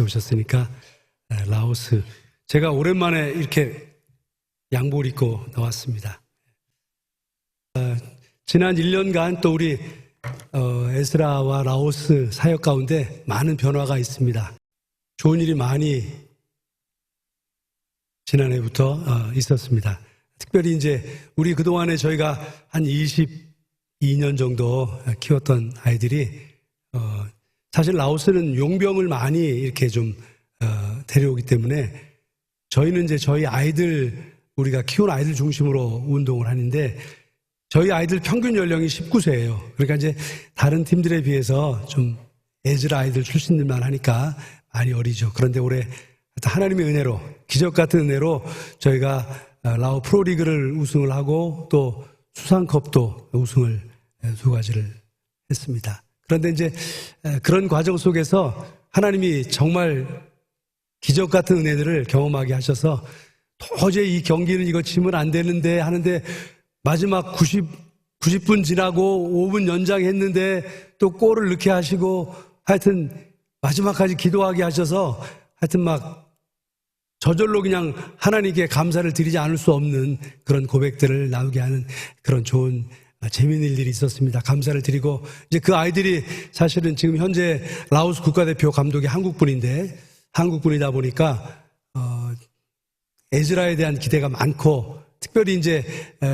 오셨으니까 라오스, 제가 오랜만에 이렇게 양복을 입고 나왔습니다. 지난 1년간 또 우리 에스라와 라오스 사역 가운데 많은 변화가 있습니다. 좋은 일이 많이 지난해부터 있었습니다. 특별히 이제 우리 그동안에 저희가 한 22년 정도 키웠던 아이들이 사실 라오스는 용병을 많이 이렇게 좀 데려오기 때문에 저희는 이제 저희 아이들, 우리가 키운 아이들 중심으로 운동을 하는데 저희 아이들 평균 연령이 19세예요. 그러니까 이제 다른 팀들에 비해서 좀 에즈라 아이들 출신들만 하니까 많이 어리죠. 그런데 올해 하나님의 은혜로, 기적 같은 은혜로 저희가 라오 프로리그를 우승을 하고 또 수상컵도 우승을 두 가지를 했습니다. 그런데 이제 그런 과정 속에서 하나님이 정말 기적 같은 은혜들을 경험하게 하셔서 도저히 이 경기는 이거 치면 안 되는데 하는데 마지막 90분 지나고 5분 연장했는데 또 골을 넣게 하시고 하여튼 마지막까지 기도하게 하셔서 하여튼 막 저절로 그냥 하나님께 감사를 드리지 않을 수 없는 그런 고백들을 나오게 하는 그런 좋은 재미있는 일들이 있었습니다. 감사를 드리고 이제 그 아이들이 사실은 지금 현재 라오스 국가대표 감독이 한국분인데 한국분이다 보니까 에즈라에 대한 기대가 많고 특별히 이제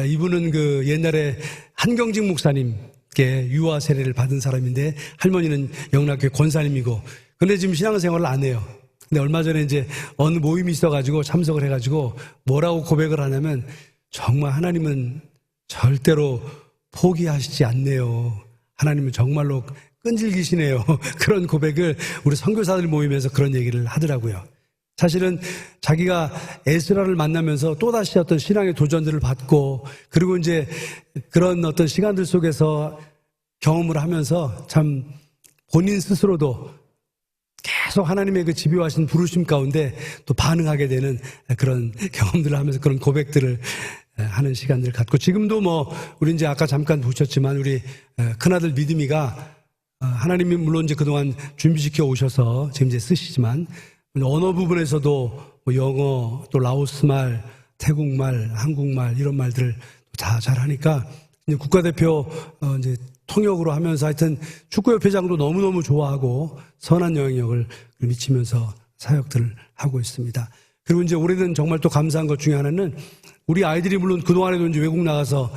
이분은 그 옛날에 한경직 목사님께 유아 세례를 받은 사람인데 할머니는 영락교회 권사님이고 근데 지금 신앙생활을 안 해요. 근데 얼마 전에 이제 어느 모임이 있어가지고 참석을 해가지고 뭐라고 고백을 하냐면 정말 하나님은 절대로 포기하시지 않네요. 하나님은 정말로 끈질기시네요. 그런 고백을 우리 선교사들 모임에서 그런 얘기를 하더라고요. 사실은 자기가 에스라를 만나면서 또다시 어떤 신앙의 도전들을 받고 그리고 이제 그런 어떤 시간들 속에서 경험을 하면서 참 본인 스스로도 계속 하나님의 그 집요하신 부르심 가운데 또 반응하게 되는 그런 경험들을 하면서 그런 고백들을 하는 시간들을 갖고 지금도 뭐 우리 이제 아까 잠깐 보셨지만 우리 큰아들 믿음이가 하나님이 물론 이제 그동안 준비시켜 오셔서 지금 이제 쓰시지만 언어 부분에서도 뭐 영어 또 라오스말, 태국말, 한국말 이런 말들을 다 잘하니까 이제 국가대표 이제 통역으로 하면서 하여튼 축구협회장도 너무너무 좋아하고 선한 영향력을 미치면서 사역들을 하고 있습니다. 그리고 이제 올해는 정말 또 감사한 것 중에 하나는 우리 아이들이 물론 그동안에도 이제 외국 나가서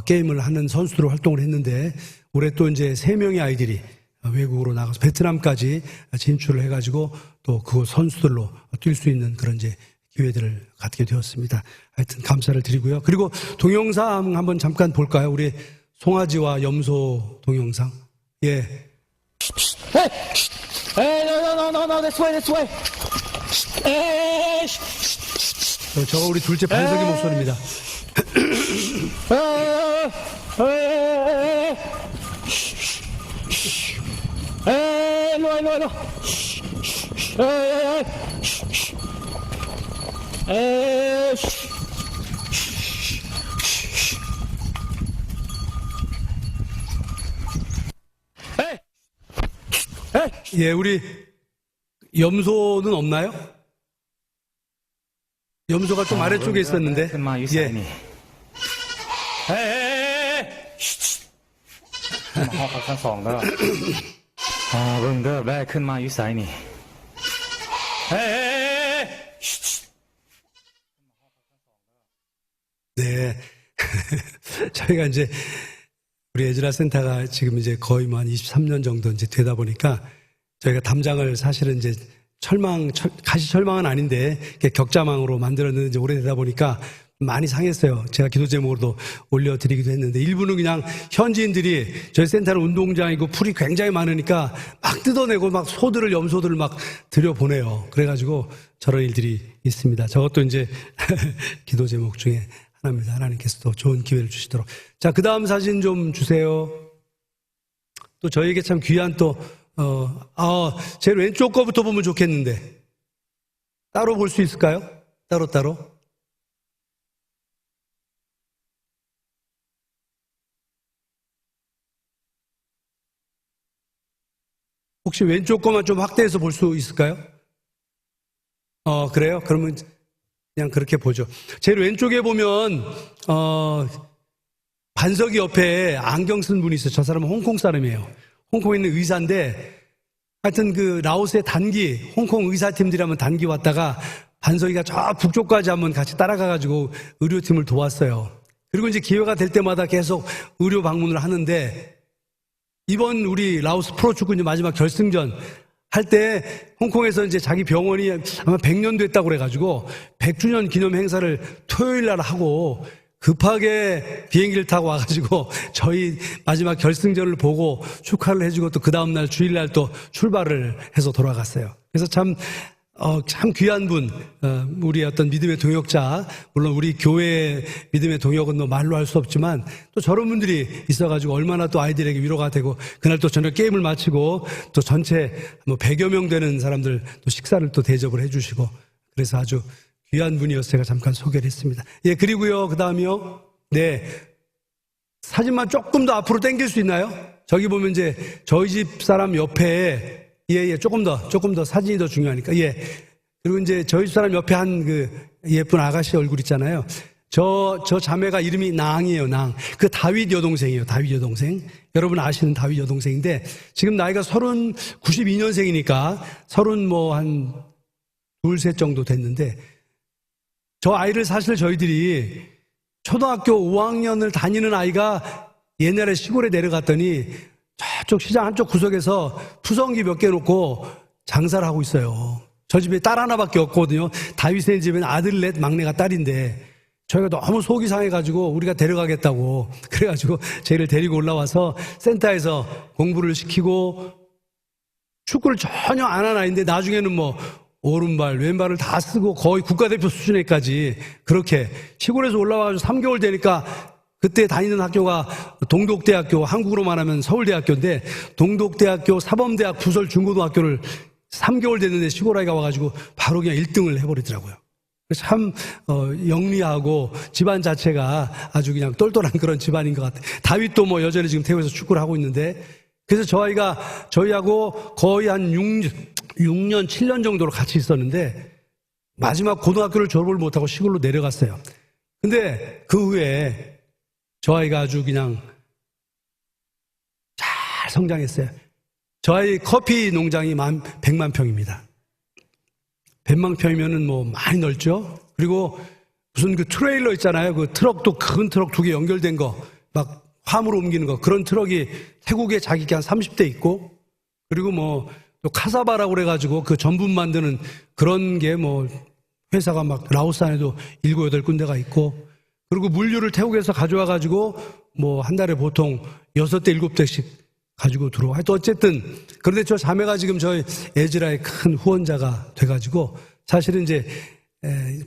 게임을 하는 선수들로 활동을 했는데 올해 또 이제 3명의 아이들이 외국으로 나가서 베트남까지 진출을 해가지고 또 그 선수들로 뛸 수 있는 그런 이제 기회들을 갖게 되었습니다. 하여튼 감사를 드리고요. 그리고 동영상 한번 잠깐 볼까요? 우리 송아지와 염소 동영상. 예. Hey! Hey, no, this way. Hey! 저거 우리 둘째 반석이 목소리입니다. 일로. 예, 우리 염소는 없나요? 염소가 좀 아래쪽에 있었는데. 예. มาห้องพักชั้น2แล้วเบิ่งเด้อได้ขึ้นมาอยู่ไสนี่ 네. 저희가 이제 우리 에즈라 센터가 지금 이제 거의 뭐 한 23년 정도 이제 되다 보니까 저희가 담장을 사실은 이제 가시 철망은 아닌데 격자망으로 만들었는데 이제 오래되다 보니까 많이 상했어요. 제가 기도 제목으로도 올려드리기도 했는데 일부는 그냥 현지인들이 저희 센터는 운동장이고 풀이 굉장히 많으니까 막 뜯어내고 막 소들을 염소들을 막 들여보내요. 그래가지고 저런 일들이 있습니다. 저것도 이제 기도 제목 중에 하나입니다. 하나님께서도 좋은 기회를 주시도록. 자, 그 다음 사진 좀 주세요. 또 저에게 참 귀한 또 제일 왼쪽 거부터 보면 좋겠는데 따로 볼 수 있을까요? 따로. 혹시 왼쪽 거만 좀 확대해서 볼 수 있을까요? 그래요? 그러면 그냥 그렇게 보죠. 제일 왼쪽에 보면, 반석이 옆에 안경 쓴 분이 있어요. 저 사람은 홍콩 사람이에요. 홍콩에 있는 의사인데, 하여튼 그 라오스의 단기, 홍콩 의사팀들이 한번 단기 왔다가 반석이가 저 북쪽까지 한번 같이 따라가가지고 의료팀을 도왔어요. 그리고 이제 기회가 될 때마다 계속 의료 방문을 하는데, 이번 우리 라오스 프로축구 이제 마지막 결승전 할 때 홍콩에서 이제 자기 병원이 아마 100년 됐다고 그래가지고 100주년 기념 행사를 토요일 날 하고 급하게 비행기를 타고 와가지고 저희 마지막 결승전을 보고 축하를 해주고 또 그 다음날 주일날 또 출발을 해서 돌아갔어요. 그래서 참 귀한 분, 우리 어떤 믿음의 동역자, 물론 우리 교회의 믿음의 동역은 뭐 말로 할 수 없지만 또 저런 분들이 있어가지고 얼마나 또 아이들에게 위로가 되고 그날 또 저녁 게임을 마치고 또 전체 뭐 100여 명 되는 사람들 또 식사를 또 대접을 해주시고 그래서 아주 귀한 분이어서 제가 잠깐 소개를 했습니다. 예, 그리고요, 그 다음이요. 네. 사진만 조금 더 앞으로 당길 수 있나요? 저기 보면 이제 저희 집 사람 옆에 예, 조금 더 사진이 더 중요하니까. 예. 그리고 이제 저희 집 사람 옆에 한 그 예쁜 아가씨 얼굴 있잖아요. 저 자매가 이름이 낭이에요, 낭. 그 다윗 여동생이에요, 다윗 여동생. 여러분 아시는 다윗 여동생인데, 지금 나이가 92년생이니까, 한, 둘, 셋 정도 됐는데, 저 아이를 사실 저희들이 초등학교 5학년을 다니는 아이가 옛날에 시골에 내려갔더니, 저쪽 시장 한쪽 구석에서 푸성기 몇 개 놓고 장사를 하고 있어요. 저 집에 딸 하나밖에 없거든요. 다윗의 집엔 아들 넷, 막내가 딸인데 저희가 너무 속이 상해가지고 우리가 데려가겠다고 그래가지고 쟤를 데리고 올라와서 센터에서 공부를 시키고 축구를 전혀 안 하는 아이인데 나중에는 뭐 오른발, 왼발을 다 쓰고 거의 국가대표 수준에까지 그렇게 시골에서 올라와가지고 3개월 되니까 그때 다니는 학교가 동독대학교, 한국으로 말하면 서울대학교인데 동독대학교 사범대학 부설 중고등학교를 3개월 됐는데 시골 아이가 와가지고 바로 그냥 1등을 해버리더라고요. 참 영리하고 집안 자체가 아주 그냥 똘똘한 그런 집안인 것 같아요. 다윗도 뭐 여전히 지금 태국에서 축구를 하고 있는데 그래서 저 아이가 저희하고 거의 한 6년, 7년 정도로 같이 있었는데 마지막 고등학교를 졸업을 못하고 시골로 내려갔어요. 근데 그 후에 저 아이가 아주 그냥 잘 성장했어요. 저 아이 커피 농장이 100만 평입니다. 100만 평이면은 뭐 많이 넓죠? 그리고 무슨 그 트레일러 있잖아요. 그 트럭도 큰 트럭 2개 연결된 거, 막 화물 옮기는 거. 그런 트럭이 태국에 자기게 한 30대 있고, 그리고 뭐 또 카사바라고 그래가지고 그 전분 만드는 그런 게 뭐 회사가 막 라오스 안에도 7, 8군데가 있고, 그리고 물류를 태국에서 가져와가지고 뭐 한 달에 보통 6대, 7대씩 가지고 들어와. 하여튼 어쨌든 그런데 저 자매가 지금 저희 에즈라의 큰 후원자가 돼가지고 사실은 이제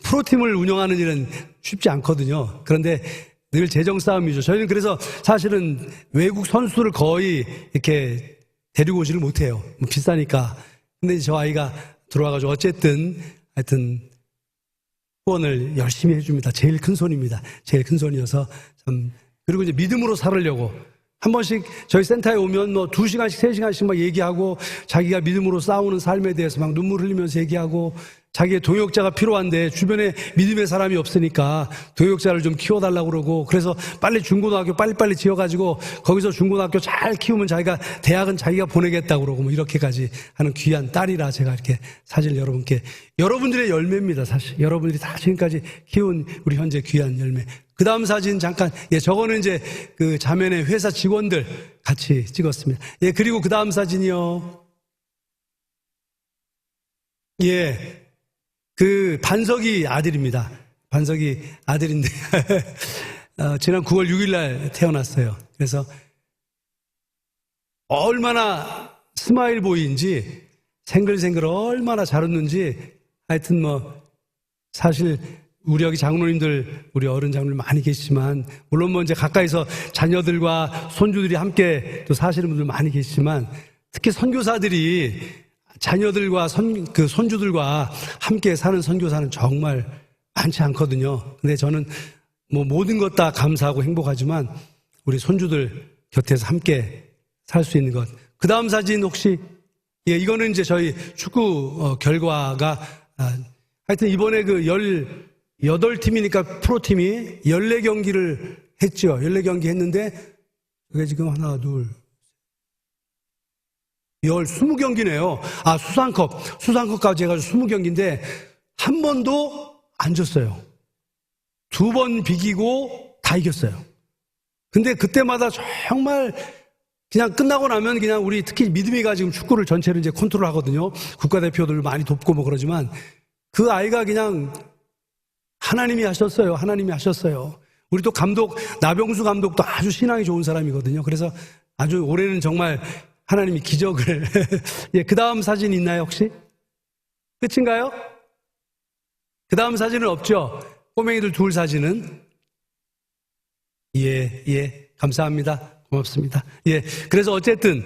프로팀을 운영하는 일은 쉽지 않거든요. 그런데 늘 재정 싸움이죠. 저희는 그래서 사실은 외국 선수를 거의 이렇게 데리고 오지를 못해요. 뭐 비싸니까. 근데 저 아이가 들어와가지고 어쨌든 하여튼 후원을 열심히 해줍니다. 제일 큰 손입니다. 제일 큰 손이어서 참. 그리고 이제 믿음으로 살으려고 한 번씩 저희 센터에 오면 뭐 2시간씩 3시간씩 막 얘기하고 자기가 믿음으로 싸우는 삶에 대해서 막 눈물 흘리면서 얘기하고 자기의 동역자가 필요한데 주변에 믿음의 사람이 없으니까 동역자를 좀 키워달라고 그러고 그래서 빨리 중고등학교 빨리빨리 지어가지고 거기서 중고등학교 잘 키우면 자기가 대학은 자기가 보내겠다고 그러고 뭐 이렇게까지 하는 귀한 딸이라 제가 이렇게 사실 여러분께 여러분들의 열매입니다. 사실 여러분들이 다 지금까지 키운 우리 현재 귀한 열매. 그 다음 사진 잠깐, 예, 저거는 이제 그 자매네 회사 직원들 같이 찍었습니다. 예, 그리고 그 다음 사진이요. 예, 그 반석이 아들입니다. 반석이 아들인데, 지난 9월 6일 날 태어났어요. 그래서 얼마나 스마일 보이인지, 생글생글 얼마나 잘 웃는지, 하여튼 뭐, 사실, 우리 여기 장로님들, 우리 어른 장로님 많이 계시지만, 물론 뭐 이제 가까이서 자녀들과 손주들이 함께 또 사시는 분들 많이 계시지만, 특히 선교사들이 자녀들과 손주들과 함께 사는 선교사는 정말 많지 않거든요. 근데 저는 뭐 모든 것 다 감사하고 행복하지만, 우리 손주들 곁에서 함께 살 수 있는 것. 그 다음 사진 혹시, 예, 이거는 이제 저희 축구 결과가 하여튼 이번에 그 18팀이니까 프로팀이 14경기를 했죠. 14경기 했는데, 그게 지금 하나, 둘, 20경기네요. 아, 수상컵까지 해가지고 20경기인데, 한 번도 안 졌어요. 2번 비기고 다 이겼어요. 근데 그때마다 정말 그냥 끝나고 나면 그냥 우리 특히 믿음이가 지금 축구를 전체를 이제 컨트롤 하거든요. 국가대표들 많이 돕고 뭐 그러지만 그 아이가 그냥 하나님이 하셨어요. 하나님이 하셨어요. 우리 또 감독, 나병수 감독도 아주 신앙이 좋은 사람이거든요. 그래서 아주 올해는 정말 하나님이 기적을. 예, 그 다음 사진 있나요, 혹시? 끝인가요? 그 다음 사진은 없죠? 꼬맹이들 둘 사진은? 예, 감사합니다. 고맙습니다. 예, 그래서 어쨌든,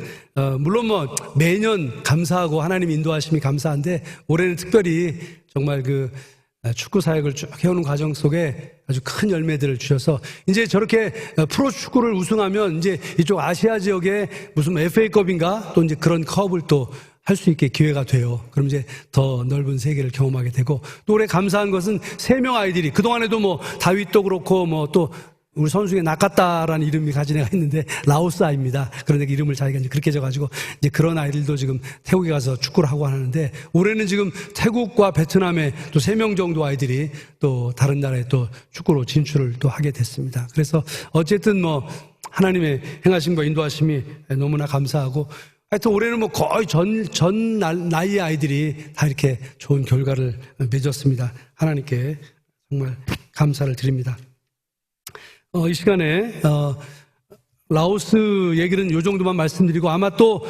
물론 뭐 매년 감사하고 하나님 인도하심이 감사한데 올해는 특별히 정말 그 축구 사역을 쭉 해오는 과정 속에 아주 큰 열매들을 주셔서 이제 저렇게 프로 축구를 우승하면 이제 이쪽 아시아 지역에 무슨 FA컵인가 또 이제 그런 컵을 또 할 수 있게 기회가 돼요. 그럼 이제 더 넓은 세계를 경험하게 되고 또 올해 감사한 것은 3명 아이들이 그동안에도 뭐 다윗도 그렇고 뭐 또 우리 선수 중에 나카타라는 이름이 가진 애가 있는데 라오스 아이입니다. 그런데 이름을 자기가 이제 그렇게 져가지고 이제 그런 아이들도 지금 태국에 가서 축구를 하고 하는데 올해는 지금 태국과 베트남에 또 3명 정도 아이들이 또 다른 나라에 또 축구로 진출을 또 하게 됐습니다. 그래서 어쨌든 뭐 하나님의 행하심과 인도하심이 너무나 감사하고 하여튼 올해는 뭐 거의 전 나이의 아이들이 다 이렇게 좋은 결과를 맺었습니다. 하나님께 정말 감사를 드립니다. 이 시간에 라오스 얘기는 이 정도만 말씀드리고 아마 또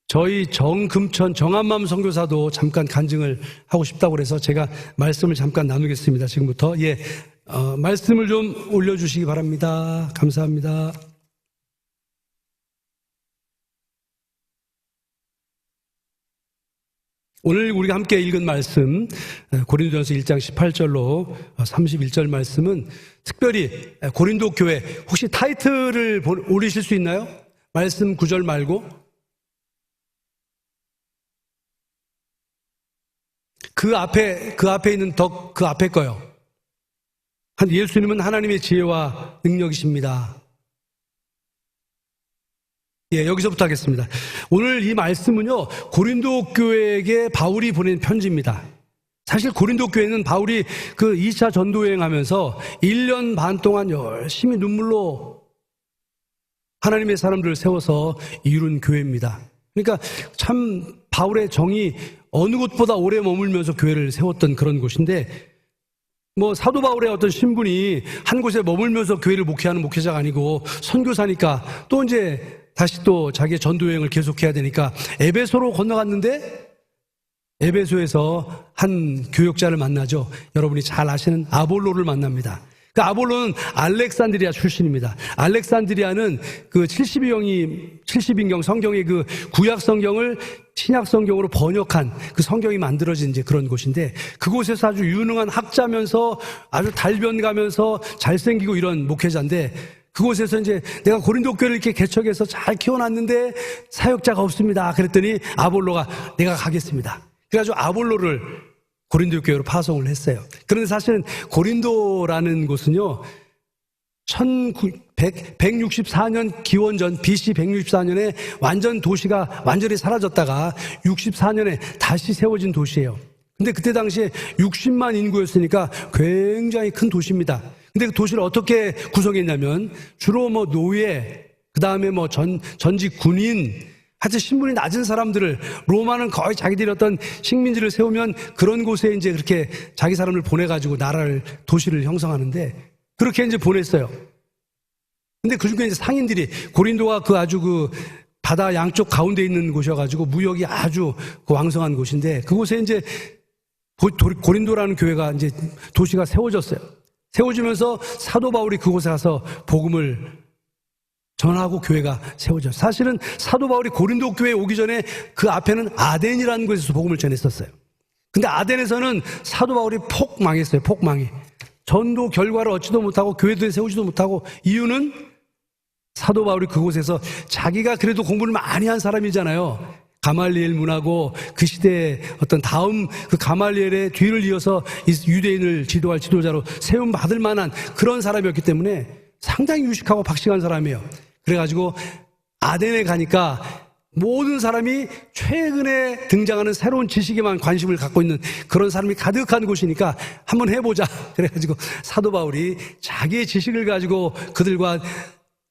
저희 정금천 정한맘 선교사도 잠깐 간증을 하고 싶다고 그래서 제가 말씀을 잠깐 나누겠습니다. 지금부터 말씀을 좀 올려주시기 바랍니다. 감사합니다. 오늘 우리가 함께 읽은 말씀 고린도전서 1장 18절로 31절 말씀은 특별히 고린도 교회 혹시 타이틀을 올리실 수 있나요? 말씀 9절 말고 그 앞에 있는 그 앞에 거요. 예수님은 하나님의 지혜와 능력이십니다. 예, 여기서부터 하겠습니다. 오늘 이 말씀은요, 고린도 교회에게 바울이 보낸 편지입니다. 사실 고린도 교회는 바울이 그 2차 전도여행 하면서 1년 반 동안 열심히 눈물로 하나님의 사람들을 세워서 이룬 교회입니다. 그러니까 참 바울의 정이 어느 곳보다 오래 머물면서 교회를 세웠던 그런 곳인데 뭐 사도 바울의 어떤 신분이 한 곳에 머물면서 교회를 목회하는 목회자가 아니고 선교사니까 또 이제 다시 또 자기의 전도여행을 계속해야 되니까 에베소로 건너갔는데 에베소에서 한 교역자를 만나죠. 여러분이 잘 아시는 아볼로를 만납니다. 그 아볼로는 알렉산드리아 출신입니다. 알렉산드리아는 그 70인경 성경의 그 구약 성경을 신약 성경으로 번역한 그 성경이 만들어진 이제 그런 곳인데 그곳에서 아주 유능한 학자면서 아주 달변가면서 잘생기고 이런 목회자인데 그곳에서 이제 내가 고린도 교회를 이렇게 개척해서 잘 키워놨는데 사역자가 없습니다. 그랬더니 아볼로가 내가 가겠습니다. 그래가지고 아볼로를 고린도 교회로 파송을 했어요. 그런데 사실은 고린도라는 곳은요, 164년 기원전 BC 164년에 완전 도시가 완전히 사라졌다가 64년에 다시 세워진 도시예요. 근데 그때 당시에 60만 인구였으니까 굉장히 큰 도시입니다. 근데 그 도시를 어떻게 구성했냐면 주로 뭐 노예, 그 다음에 뭐 전직 군인, 하여튼 신분이 낮은 사람들을 로마는 거의 자기들이 어떤 식민지를 세우면 그런 곳에 이제 그렇게 자기 사람을 보내가지고 나라를 도시를 형성하는데 그렇게 이제 보냈어요. 근데 그 중에 이제 상인들이 고린도가 그 아주 그 바다 양쪽 가운데 있는 곳이어가지고 무역이 아주 그 왕성한 곳인데 그곳에 이제 고린도라는 교회가 이제 도시가 세워졌어요. 세워지면서 사도 바울이 그곳에 가서 복음을 전하고 교회가 세워졌어요. 사실은 사도 바울이 고린도 교회에 오기 전에 그 앞에는 아덴이라는 곳에서 복음을 전했었어요. 근데 아덴에서는 사도 바울이 폭 망했어요. 폭 망해. 전도 결과를 얻지도 못하고 교회도 세우지도 못하고 이유는 사도 바울이 그곳에서 자기가 그래도 공부를 많이 한 사람이잖아요. 가말리엘 문하고 그 시대의 어떤 다음 그 가말리엘의 뒤를 이어서 유대인을 지도할 지도자로 세움 받을 만한 그런 사람이었기 때문에 상당히 유식하고 박식한 사람이에요. 그래가지고 아덴에 가니까 모든 사람이 최근에 등장하는 새로운 지식에만 관심을 갖고 있는 그런 사람이 가득한 곳이니까 한번 해보자. 그래가지고 사도 바울이 자기의 지식을 가지고 그들과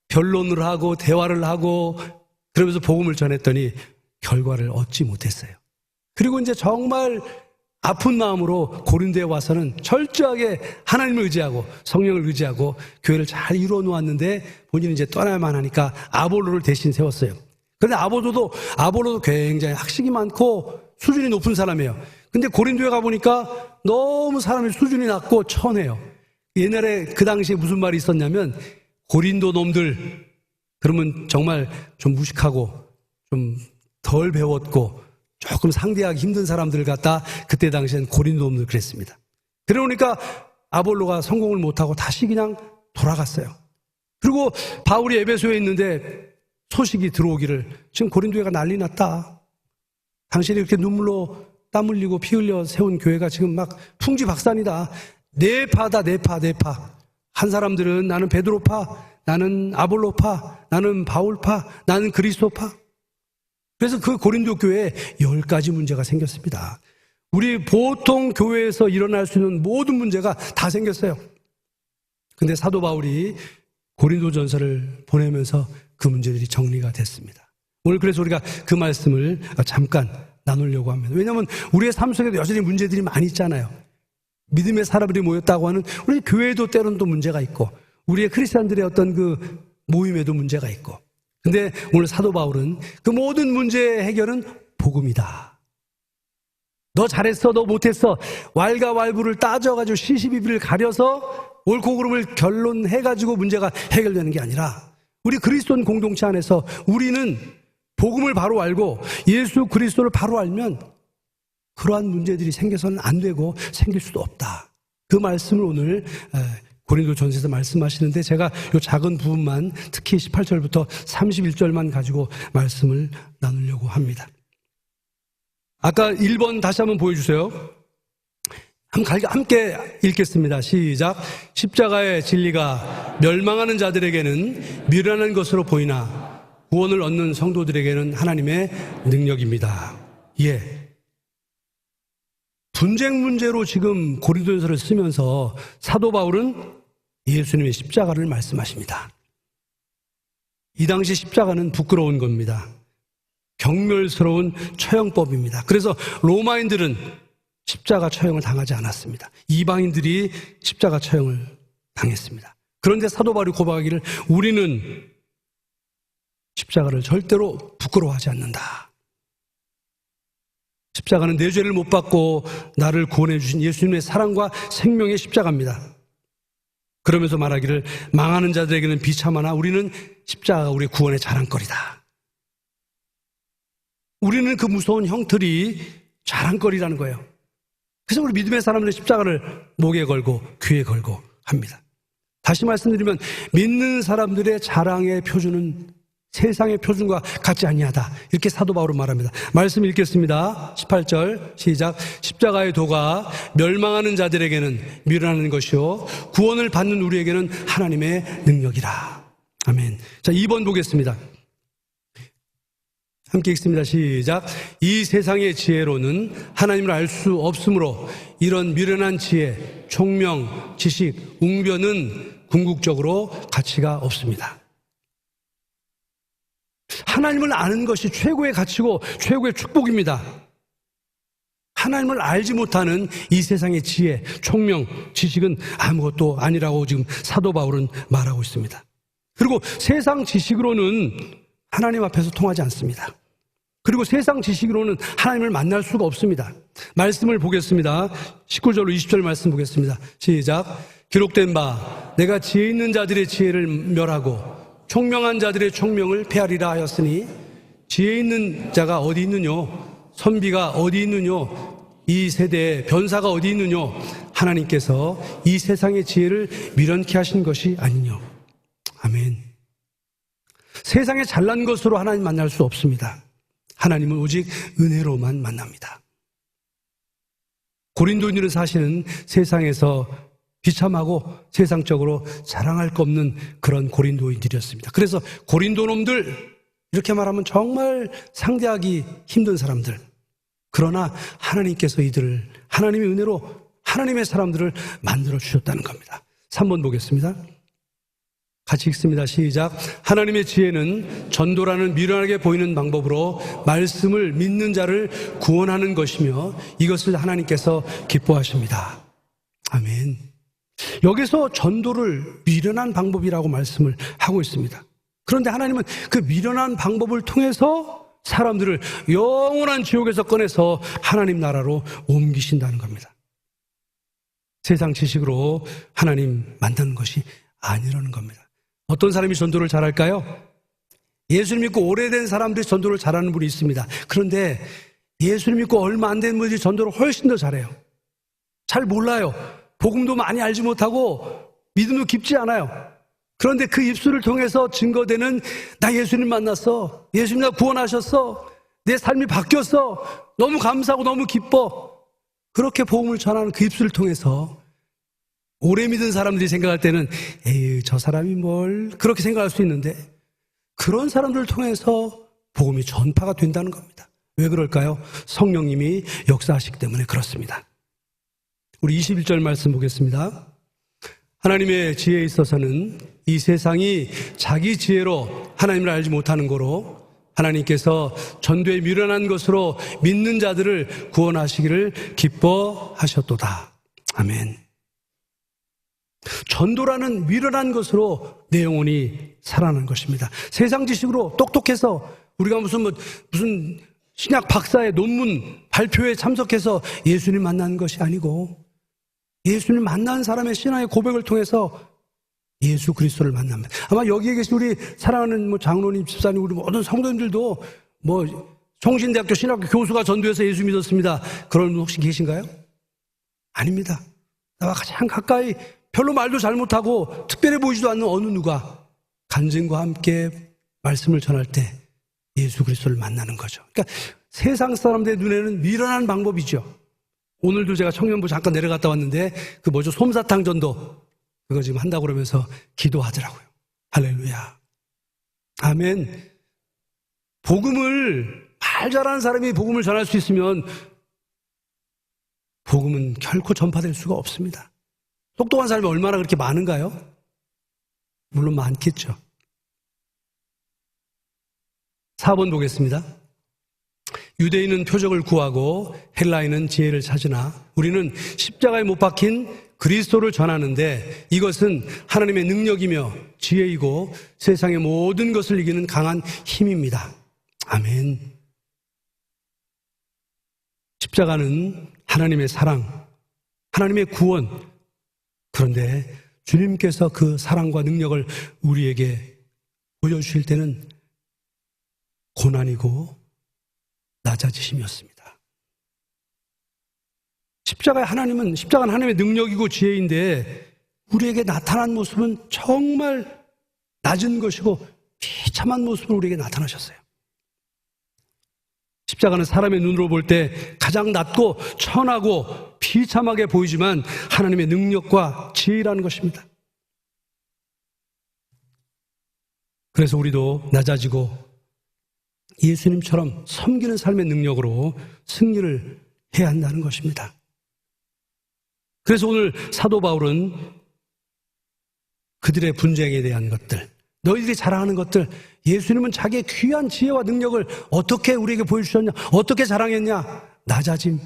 변론을 하고 대화를 하고 그러면서 복음을 전했더니 결과를 얻지 못했어요. 그리고 이제 정말 아픈 마음으로 고린도에 와서는 철저하게 하나님을 의지하고 성령을 의지하고 교회를 잘 이루어 놓았는데 본인은 이제 떠나야만 하니까 아볼로를 대신 세웠어요. 그런데 아볼로도 굉장히 학식이 많고 수준이 높은 사람이에요. 근데 고린도에 가보니까 너무 사람의 수준이 낮고 천해요. 옛날에 그 당시에 무슨 말이 있었냐면 고린도 놈들 그러면 정말 좀 무식하고 좀 덜 배웠고 조금 상대하기 힘든 사람들을 갖다 그때 당시엔 고린도 놈들 그랬습니다. 그러니까 아볼로가 성공을 못하고 다시 그냥 돌아갔어요. 그리고 바울이 에베소에 있는데 소식이 들어오기를 지금 고린도가 난리 났다. 당신이 이렇게 눈물로 땀 흘리고 피 흘려 세운 교회가 지금 막 풍지박산이다. 네파다 네파. 한 사람들은 나는 베드로파, 나는 아볼로파, 나는 바울파, 나는 그리스도파. 그래서 그 고린도 교회에 10가지 문제가 생겼습니다. 우리 보통 교회에서 일어날 수 있는 모든 문제가 다 생겼어요. 근데 사도 바울이 고린도 전서를 보내면서 그 문제들이 정리가 됐습니다. 오늘 그래서 우리가 그 말씀을 잠깐 나누려고 합니다. 왜냐하면 우리의 삶 속에도 여전히 문제들이 많이 있잖아요. 믿음의 사람들이 모였다고 하는 우리 교회도 때로는 또 문제가 있고 우리의 크리스찬들의 어떤 그 모임에도 문제가 있고 근데 오늘 사도 바울은 그 모든 문제의 해결은 복음이다. 너 잘했어, 너 못했어. 왈가왈부를 따져가지고 시시비비를 가려서 옳고 그름을 결론해가지고 문제가 해결되는 게 아니라 우리 그리스도인 공동체 안에서 우리는 복음을 바로 알고 예수 그리스도를 바로 알면 그러한 문제들이 생겨서는 안 되고 생길 수도 없다. 그 말씀을 오늘 고린도 전서에서 말씀하시는데 제가 이 작은 부분만 특히 18절부터 31절만 가지고 말씀을 나누려고 합니다. 아까 1번 다시 한번 보여주세요. 함께 읽겠습니다. 시작. 십자가의 진리가 멸망하는 자들에게는 미련한 것으로 보이나 구원을 얻는 성도들에게는 하나님의 능력입니다. 예. 분쟁 문제로 지금 고린도전서를 쓰면서 사도 바울은 예수님의 십자가를 말씀하십니다. 이 당시 십자가는 부끄러운 겁니다. 경멸스러운 처형법입니다. 그래서 로마인들은 십자가 처형을 당하지 않았습니다. 이방인들이 십자가 처형을 당했습니다. 그런데 사도 바울이 고백하기를 우리는 십자가를 절대로 부끄러워하지 않는다. 십자가는 내 죄를 못 받고 나를 구원해 주신 예수님의 사랑과 생명의 십자가입니다. 그러면서 말하기를 망하는 자들에게는 비참하나 우리는 십자가가 우리의 구원의 자랑거리다. 우리는 그 무서운 형틀이 자랑거리라는 거예요. 그래서 우리 믿음의 사람들은 십자가를 목에 걸고 귀에 걸고 합니다. 다시 말씀드리면 믿는 사람들의 자랑의 표준은 세상의 표준과 같지 아니하다. 이렇게 사도 바울은 말합니다. 말씀 읽겠습니다. 18절 시작. 십자가의 도가 멸망하는 자들에게는 미련한 것이요 구원을 받는 우리에게는 하나님의 능력이라. 아멘. 자, 2번 보겠습니다. 함께 읽습니다. 시작. 이 세상의 지혜로는 하나님을 알 수 없으므로 이런 미련한 지혜, 총명, 지식, 웅변은 궁극적으로 가치가 없습니다. 하나님을 아는 것이 최고의 가치고 최고의 축복입니다. 하나님을 알지 못하는 이 세상의 지혜, 총명, 지식은 아무것도 아니라고 지금 사도 바울은 말하고 있습니다. 그리고 세상 지식으로는 하나님 앞에서 통하지 않습니다. 그리고 세상 지식으로는 하나님을 만날 수가 없습니다. 말씀을 보겠습니다. 19절로 20절 말씀 보겠습니다. 시작. 기록된 바 내가 지혜 있는 자들의 지혜를 멸하고 총명한 자들의 총명을 폐하리라 하였으니 지혜 있는 자가 어디 있느뇨? 선비가 어디 있느뇨? 이 세대에 변사가 어디 있느뇨? 하나님께서 이 세상의 지혜를 미련케 하신 것이 아니뇨. 아멘. 세상에 잘난 것으로 하나님 만날 수 없습니다. 하나님은 오직 은혜로만 만납니다. 고린도인들은 사실은 세상에서 비참하고 세상적으로 자랑할 거 없는 그런 고린도인들이었습니다. 그래서 고린도 놈들, 이렇게 말하면 정말 상대하기 힘든 사람들. 그러나 하나님께서 이들을 하나님의 은혜로 하나님의 사람들을 만들어 주셨다는 겁니다. 3번 보겠습니다. 같이 읽습니다. 시작. 하나님의 지혜는 전도라는 미련하게 보이는 방법으로 말씀을 믿는 자를 구원하는 것이며 이것을 하나님께서 기뻐하십니다. 아멘. 여기서 전도를 미련한 방법이라고 말씀을 하고 있습니다. 그런데 하나님은 그 미련한 방법을 통해서 사람들을 영원한 지옥에서 꺼내서 하나님 나라로 옮기신다는 겁니다. 세상 지식으로 하나님 만드는 것이 아니라는 겁니다. 어떤 사람이 전도를 잘할까요? 예수를 믿고 오래된 사람들이 전도를 잘하는 분이 있습니다. 그런데 예수를 믿고 얼마 안 된 분들이 전도를 훨씬 더 잘해요. 잘 몰라요. 복음도 많이 알지 못하고 믿음도 깊지 않아요. 그런데 그 입술을 통해서 증거되는 나 예수님 만났어. 예수님 나 구원하셨어. 내 삶이 바뀌었어. 너무 감사하고 너무 기뻐. 그렇게 복음을 전하는 그 입술을 통해서 오래 믿은 사람들이 생각할 때는 에이 저 사람이 뭘 그렇게 생각할 수 있는데 그런 사람들을 통해서 복음이 전파가 된다는 겁니다. 왜 그럴까요? 성령님이 역사하시기 때문에 그렇습니다. 우리 21절 말씀 보겠습니다. 하나님의 지혜에 있어서는 이 세상이 자기 지혜로 하나님을 알지 못하는 거로 하나님께서 전도에 미련한 것으로 믿는 자들을 구원하시기를 기뻐하셨도다. 아멘. 전도라는 미련한 것으로 내 영혼이 살아나는 것입니다. 세상 지식으로 똑똑해서 우리가 무슨 신약 박사의 논문 발표에 참석해서 예수님 만나는 것이 아니고 예수님 만난 사람의 신앙의 고백을 통해서 예수 그리스도를 만납니다. 아마 여기에 계신 우리 사랑하는 장로님, 집사님, 우리 모든 성도님들도 성신대학교 신학교 교수가 전도해서 예수 믿었습니다. 그런 분 혹시 계신가요? 아닙니다. 나와 가장 가까이 별로 말도 잘 못하고 특별해 보이지도 않는 어느 누가 간증과 함께 말씀을 전할 때 예수 그리스도를 만나는 거죠. 그러니까 세상 사람들의 눈에는 미련한 방법이죠. 오늘도 제가 청년부 잠깐 내려갔다 왔는데 솜사탕 전도 그거 지금 한다고 그러면서 기도하더라고요. 할렐루야. 아멘. 복음을 말 잘하는 사람이 복음을 전할 수 있으면 복음은 결코 전파될 수가 없습니다. 똑똑한 사람이 얼마나 그렇게 많은가요? 물론 많겠죠. 4번 보겠습니다. 유대인은 표적을 구하고 헬라인은 지혜를 찾으나 우리는 십자가에 못 박힌 그리스도를 전하는데 이것은 하나님의 능력이며 지혜이고 세상의 모든 것을 이기는 강한 힘입니다. 아멘. 십자가는 하나님의 사랑, 하나님의 구원. 그런데 주님께서 그 사랑과 능력을 우리에게 보여주실 때는 고난이고 낮아지심이었습니다. 십자가는 하나님의 능력이고 지혜인데 우리에게 나타난 모습은 정말 낮은 것이고 비참한 모습으로 우리에게 나타나셨어요. 십자가는 사람의 눈으로 볼 때 가장 낮고 천하고 비참하게 보이지만 하나님의 능력과 지혜라는 것입니다. 그래서 우리도 낮아지고 예수님처럼 섬기는 삶의 능력으로 승리를 해야 한다는 것입니다. 그래서 오늘 사도 바울은 그들의 분쟁에 대한 것들, 너희들이 자랑하는 것들, 예수님은 자기의 귀한 지혜와 능력을 어떻게 우리에게 보여주셨냐, 어떻게 자랑했냐, 낮아짐,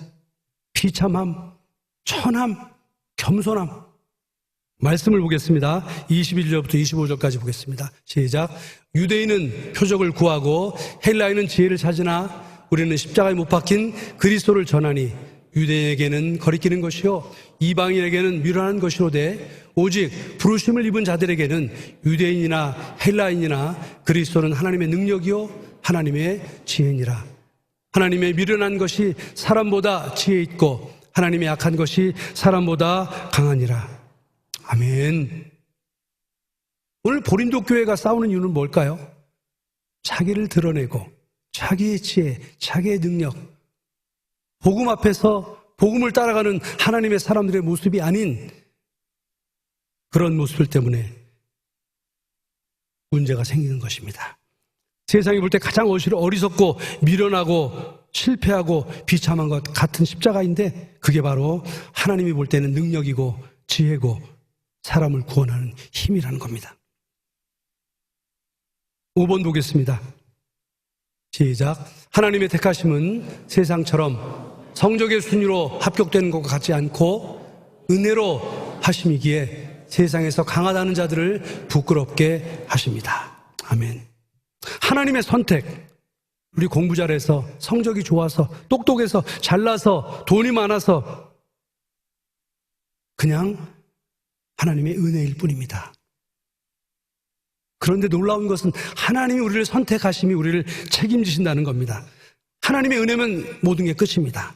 비참함, 천함, 겸손함. 말씀을 보겠습니다. 21절부터 25절까지 보겠습니다. 시작. 유대인은 표적을 구하고 헬라인은 지혜를 찾으나 우리는 십자가에 못 박힌 그리스도를 전하니 유대인에게는 거리끼는 것이요 이방인에게는 미련한 것이로되 오직 부르심을 입은 자들에게는 유대인이나 헬라인이나 그리스도는 하나님의 능력이요 하나님의 지혜니라. 하나님의 미련한 것이 사람보다 지혜 있고 하나님의 약한 것이 사람보다 강하니라. 아멘. 오늘 고린도 교회가 싸우는 이유는 뭘까요? 자기를 드러내고 자기의 지혜, 자기의 능력, 복음 앞에서 복음을 따라가는 하나님의 사람들의 모습이 아닌 그런 모습들 때문에 문제가 생기는 것입니다. 세상이 볼 때 가장 어리석고 미련하고 실패하고 비참한 것 같은 십자가인데 그게 바로 하나님이 볼 때는 능력이고 지혜고 사람을 구원하는 힘이라는 겁니다. 5번 보겠습니다. 시작. 하나님의 택하심은 세상처럼 성적의 순위로 합격되는 것과 같지 않고 은혜로 하심이기에 세상에서 강하다는 자들을 부끄럽게 하십니다. 아멘. 하나님의 선택, 우리 공부 잘해서 성적이 좋아서 똑똑해서 잘나서 돈이 많아서 그냥 하나님의 은혜일 뿐입니다. 그런데 놀라운 것은 하나님이 우리를 선택하심이 우리를 책임지신다는 겁니다. 하나님의 은혜면 모든 게 끝입니다.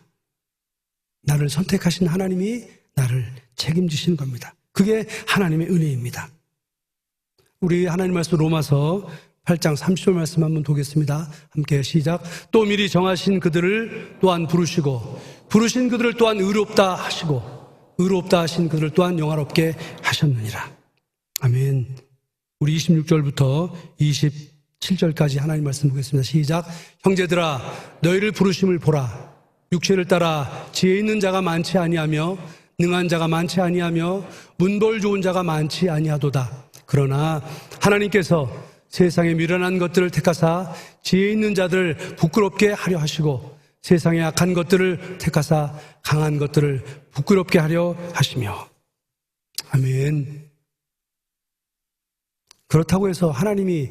나를 선택하신 하나님이 나를 책임지시는 겁니다. 그게 하나님의 은혜입니다. 우리 하나님 말씀 로마서 8장 30절 말씀 한번 보겠습니다. 함께 시작. 또 미리 정하신 그들을 또한 부르시고 부르신 그들을 또한 의롭다 하시고 의롭다 하신 그들을 또한 영화롭게 하셨느니라. 아멘. 우리 26절부터 27절까지 하나님 말씀 보겠습니다. 시작. 형제들아 너희를 부르심을 보라. 육체를 따라 지혜 있는 자가 많지 아니하며 능한 자가 많지 아니하며 문벌 좋은 자가 많지 아니하도다. 그러나 하나님께서 세상에 미련한 것들을 택하사 지혜 있는 자들을 부끄럽게 하려 하시고 세상에 악한 것들을 택하사 강한 것들을 부끄럽게 하려 하시며. 아멘. 그렇다고 해서 하나님이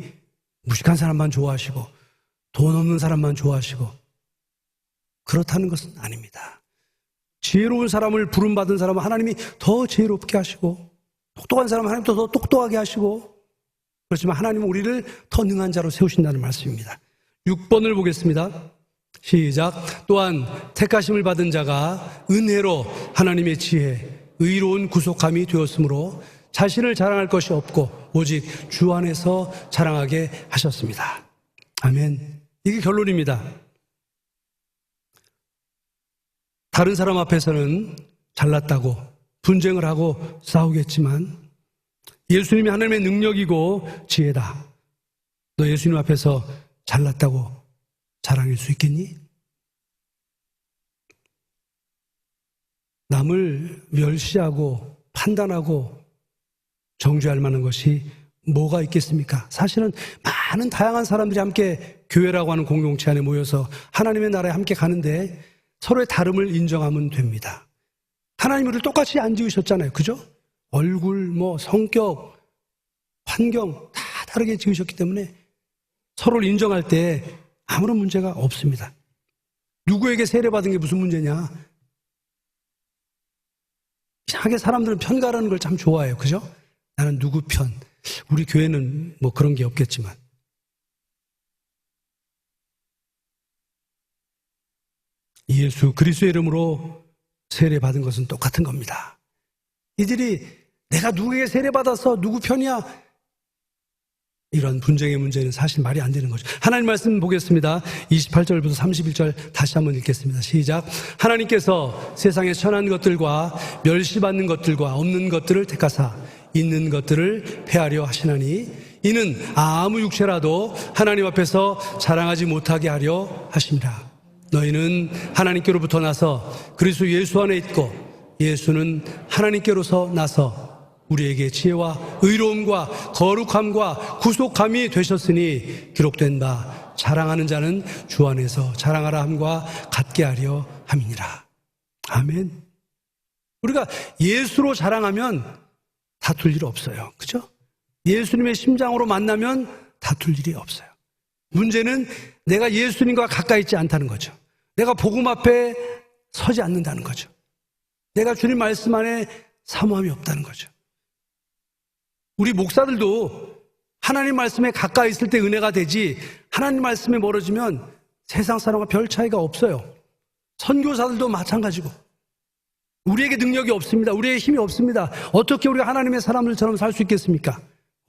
무식한 사람만 좋아하시고 돈 없는 사람만 좋아하시고 그렇다는 것은 아닙니다. 지혜로운 사람을 부름받은 사람은 하나님이 더 지혜롭게 하시고 똑똑한 사람은 하나님도 더 똑똑하게 하시고 그렇지만 하나님은 우리를 더 능한 자로 세우신다는 말씀입니다. 6번을 보겠습니다. 시작. 또한 택하심을 받은 자가 은혜로 하나님의 지혜, 의로운 구속함이 되었으므로 자신을 자랑할 것이 없고 오직 주 안에서 자랑하게 하셨습니다. 아멘. 이게 결론입니다. 다른 사람 앞에서는 잘났다고 분쟁을 하고 싸우겠지만 예수님이 하나님의 능력이고 지혜다. 너 예수님 앞에서 잘났다고 자랑할 수 있겠니? 남을 멸시하고 판단하고 정죄할 만한 것이 뭐가 있겠습니까? 사실은 많은 다양한 사람들이 함께 교회라고 하는 공동체 안에 모여서 하나님의 나라에 함께 가는데 서로의 다름을 인정하면 됩니다. 하나님 우리를 똑같이 안 지으셨잖아요. 그죠? 얼굴, 성격, 환경 다 다르게 지으셨기 때문에 서로를 인정할 때 아무런 문제가 없습니다. 누구에게 세례받은 게 무슨 문제냐? 이상하게 사람들은 편가르는 걸 참 좋아해요. 그죠? 나는 누구 편. 우리 교회는 그런 게 없겠지만. 예수 그리스도의 이름으로 세례받은 것은 똑같은 겁니다. 이들이 내가 누구에게 세례받아서 누구 편이야? 이런 분쟁의 문제는 사실 말이 안 되는 거죠. 하나님 말씀 보겠습니다. 28절부터 31절 다시 한번 읽겠습니다. 시작. 하나님께서 세상의 천한 것들과 멸시받는 것들과 없는 것들을 택하사 있는 것들을 폐하려 하시나니 이는 아무 육체라도 하나님 앞에서 자랑하지 못하게 하려 하십니다. 너희는 하나님께로부터 나서 그리스도 예수 안에 있고 예수는 하나님께로서 나서 우리에게 지혜와 의로움과 거룩함과 구속함이 되셨으니 기록된 바 자랑하는 자는 주 안에서 자랑하라 함과 같게 하려 함이니라. 아멘. 우리가 예수로 자랑하면 다툴 일 없어요. 그죠? 예수님의 심장으로 만나면 다툴 일이 없어요. 문제는 내가 예수님과 가까이 있지 않다는 거죠. 내가 복음 앞에 서지 않는다는 거죠. 내가 주님 말씀 안에 사모함이 없다는 거죠. 우리 목사들도 하나님 말씀에 가까이 있을 때 은혜가 되지 하나님 말씀에 멀어지면 세상 사람과 별 차이가 없어요. 선교사들도 마찬가지고 우리에게 능력이 없습니다. 우리에게 힘이 없습니다. 어떻게 우리가 하나님의 사람들처럼 살 수 있겠습니까?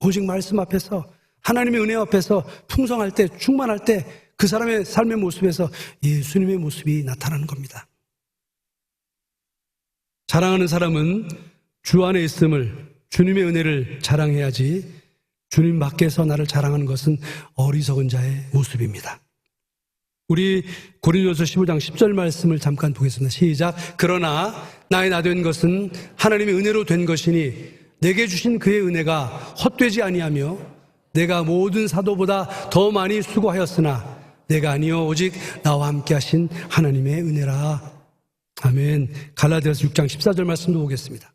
오직 말씀 앞에서 하나님의 은혜 앞에서 풍성할 때 충만할 때 그 사람의 삶의 모습에서 예수님의 모습이 나타나는 겁니다. 자랑하는 사람은 주 안에 있음을, 주님의 은혜를 자랑해야지, 주님 밖에서 나를 자랑하는 것은 어리석은 자의 모습입니다. 우리 고린도서 15장 10절 말씀을 잠깐 보겠습니다. 시작. 그러나 나의 나 된 것은 하나님의 은혜로 된 것이니 내게 주신 그의 은혜가 헛되지 아니하며 내가 모든 사도보다 더 많이 수고하였으나 내가 아니요 오직 나와 함께 하신 하나님의 은혜라. 아멘. 갈라디아서 6장 14절 말씀도 보겠습니다.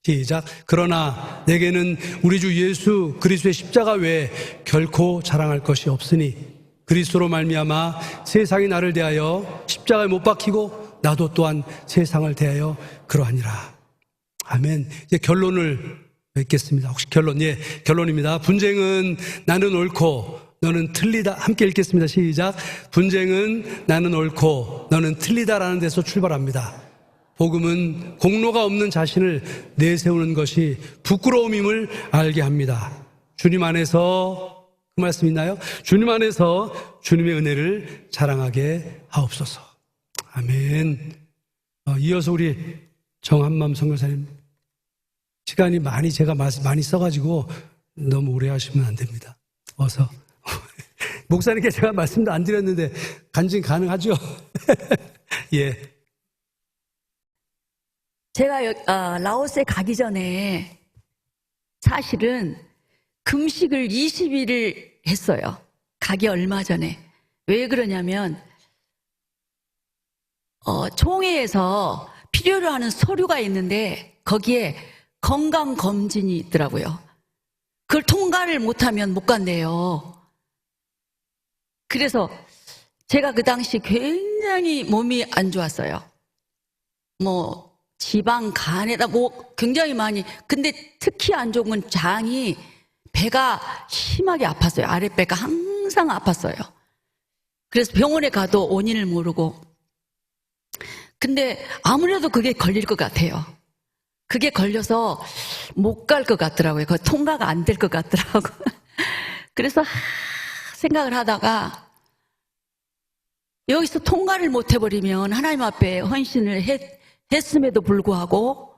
시작. 그러나 내게는 우리 주 예수 그리스도의 십자가 외에 결코 자랑할 것이 없으니 그리스도로 말미암아 세상이 나를 대하여 십자가에 못 박히고 나도 또한 세상을 대하여 그러하니라. 아멘. 이제 결론을 맺겠습니다. 혹시 결론? 예, 결론입니다. 분쟁은 나는 옳고 너는 틀리다. 함께 읽겠습니다. 시작. 분쟁은 나는 옳고 너는 틀리다라는 데서 출발합니다. 복음은 공로가 없는 자신을 내세우는 것이 부끄러움임을 알게 합니다. 주님 안에서 그 말씀 있나요? 주님 안에서 주님의 은혜를 자랑하게 하옵소서. 아멘. 이어서 우리 정한맘 선교사님, 시간이 제가 많이 써가지고 너무 오래 하시면 안 됩니다. 어서. 목사님께 제가 말씀도 안 드렸는데 간증 가능하죠? 예. 제가 라오스에 가기 전에 사실은 금식을 20일을 했어요. 가기 얼마 전에. 왜 그러냐면 총회에서 필요로 하는 서류가 있는데 거기에 건강검진이 있더라고요. 그걸 통과를 못하면 못 간대요. 그래서 제가 그 당시 굉장히 몸이 안 좋았어요. 지방, 간에다 굉장히 많이. 근데 특히 안 좋은 건 장이, 배가 심하게 아팠어요. 아랫배가 항상 아팠어요. 그래서 병원에 가도 원인을 모르고. 근데 아무래도 그게 걸릴 것 같아요. 그게 걸려서 못 갈 것 같더라고요. 그거 통과가 안 될 것 같더라고요. 그래서 생각을 하다가 여기서 통과를 못 해버리면 하나님 앞에 헌신을 했음에도 불구하고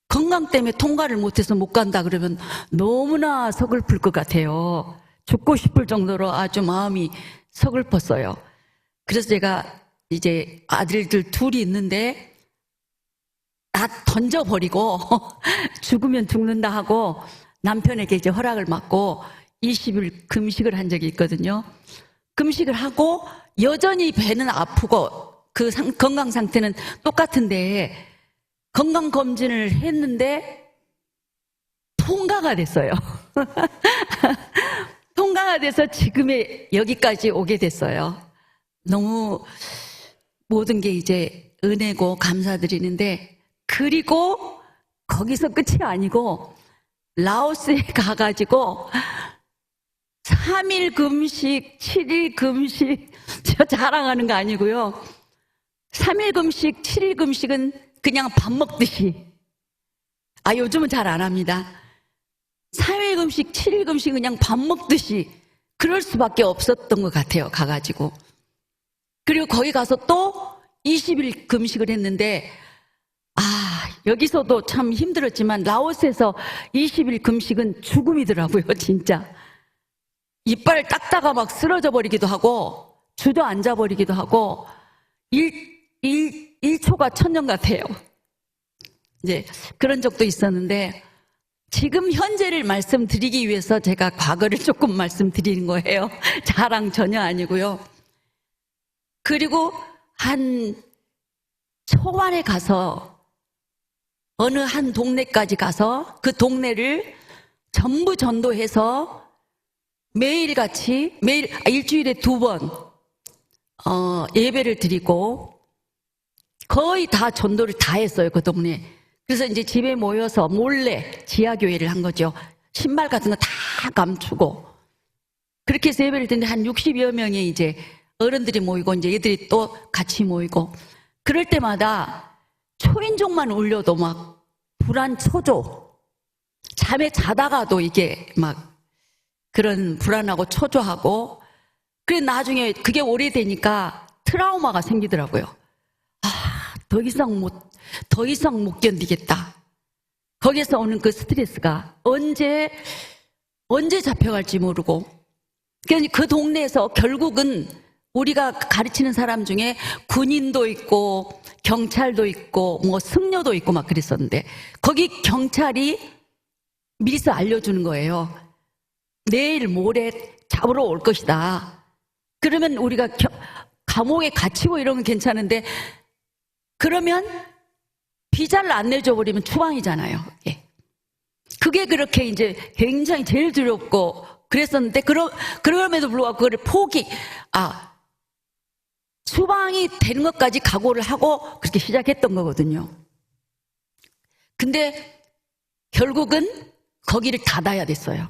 건강 때문에 통과를 못해서 못 간다 그러면 너무나 서글플 것 같아요. 죽고 싶을 정도로 아주 마음이 서글펐어요. 그래서 제가 이제 아들들 둘이 있는데 다 던져버리고 죽으면 죽는다 하고 남편에게 이제 허락을 받고 20일 금식을 한 적이 있거든요. 금식을 하고 여전히 배는 아프고 그 건강 상태는 똑같은데 건강검진을 했는데 통과가 됐어요. 통과가 돼서 지금의 여기까지 오게 됐어요. 너무 모든 게 이제 은혜고 감사드리는데, 그리고 거기서 끝이 아니고 라오스에 가가지고 3일 금식, 7일 금식, 저 자랑하는 거 아니고요. 3일 금식, 7일 금식은 그냥 밥 먹듯이. 요즘은 잘 안 합니다. 3일 금식, 7일 금식 그냥 밥 먹듯이 그럴 수밖에 없었던 것 같아요, 가가지고. 그리고 거기 가서 또 20일 금식을 했는데, 여기서도 참 힘들었지만 라오스에서 20일 금식은 죽음이더라고요, 진짜. 이빨 닦다가 막 쓰러져 버리기도 하고 주저앉아 버리기도 하고 1초가 천년 같아요. 이제 그런 적도 있었는데, 지금 현재를 말씀드리기 위해서 제가 과거를 조금 말씀드리는 거예요. 자랑 전혀 아니고요. 그리고 한 초반에 가서 어느 한 동네까지 가서 그 동네를 전부 전도해서 매일같이 일주일에 2번 예배를 드리고 거의 다 전도를 다 했어요, 그 동네. 그래서 이제 집에 모여서 몰래 지하교회를 한 거죠. 신발 같은 거 다 감추고. 그렇게 해서 예배를 드는데 한 60여 명의 이제 어른들이 모이고 이제 애들이 또 같이 모이고, 그럴 때마다 초인종만 울려도 막 불안 초조, 잠에 자다가도 이게 막 그런 불안하고 초조하고, 그래 나중에 그게 오래되니까 트라우마가 생기더라고요. 더 이상 못 견디겠다. 거기에서 오는 그 스트레스가 언제 잡혀갈지 모르고, 그러니까 그 동네에서 결국은 우리가 가르치는 사람 중에 군인도 있고 경찰도 있고 뭐 승려도 있고 막 그랬었는데, 거기 경찰이 미리서 알려주는 거예요. 내일 모레 잡으러 올 것이다. 그러면 우리가 감옥에 갇히고 이러면 괜찮은데, 그러면 비자를 안 내줘 버리면 추방이잖아요. 예. 그게 그렇게 이제 굉장히 제일 두렵고 그랬었는데, 그럼에도 불구하고 그걸 추방이 되는 것까지 각오를 하고 그렇게 시작했던 거거든요. 근데 결국은 거기를 닫아야 됐어요.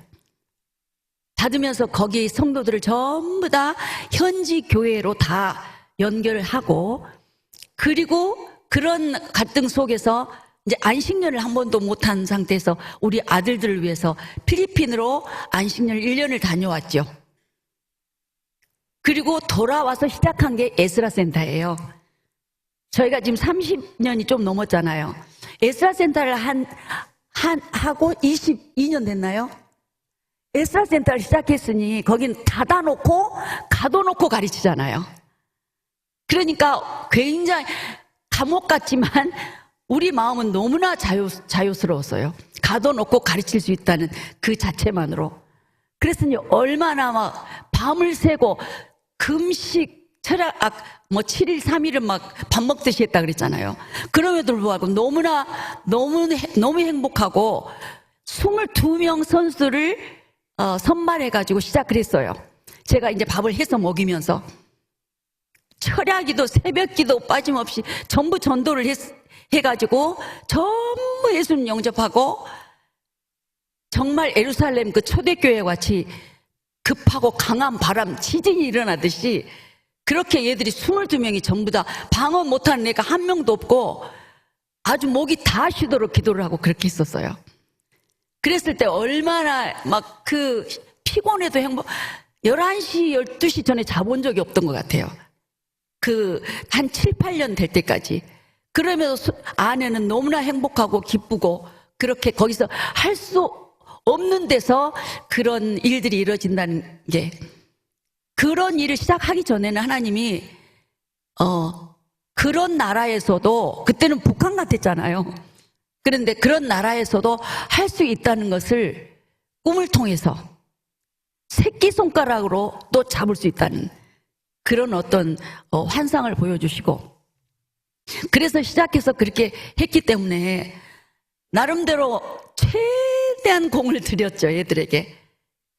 닫으면서 거기 성도들을 전부 다 현지 교회로 다 연결을 하고, 그리고 그런 갈등 속에서 이제 안식년을 한 번도 못한 상태에서 우리 아들들을 위해서 필리핀으로 안식년 1년을 다녀왔죠. 그리고 돌아와서 시작한 게 에스라 센터예요. 저희가 지금 30년이 좀 넘었잖아요. 에스라 센터를 하고 22년 됐나요? 에스라 센터를 시작했으니 거긴 닫아놓고 가둬놓고 가르치잖아요. 그러니까 굉장히 감옥 같지만 우리 마음은 너무나 자유스러웠어요. 가둬놓고 가르칠 수 있다는 그 자체만으로. 그랬으니 얼마나 막 밤을 새고 금식 철학 7일 3일은 막 밥 먹듯이 했다 그랬잖아요. 그럼에도 불구하고 너무 행복하고 22명 선수를 선발해가지고 시작을 했어요. 제가 이제 밥을 해서 먹이면서 철야기도 새벽기도 빠짐없이 전부 전도를 해가지고 전부 예수님 영접하고, 정말 예루살렘 그 초대교회 같이 급하고 강한 바람 지진이 일어나듯이 그렇게 얘들이 22명이 전부 다 방어 못하는 애가 한 명도 없고 아주 목이 다 쉬도록 기도를 하고 그렇게 했었어요. 그랬을 때 얼마나 막 그 피곤해도 11시 12시 전에 자본 적이 없던 것 같아요. 한 7, 8년 될 때까지. 그러면서 아내는 너무나 행복하고 기쁘고, 그렇게 거기서 할 수 없는 데서 그런 일들이 이루어진다는 게, 그런 일을 시작하기 전에는 하나님이 그런 나라에서도, 그때는 북한 같았잖아요. 그런데 그런 나라에서도 할 수 있다는 것을 꿈을 통해서 새끼손가락으로 또 잡을 수 있다는 그런 어떤 환상을 보여주시고, 그래서 시작해서 그렇게 했기 때문에 나름대로 최대한 공을 들였죠, 애들에게.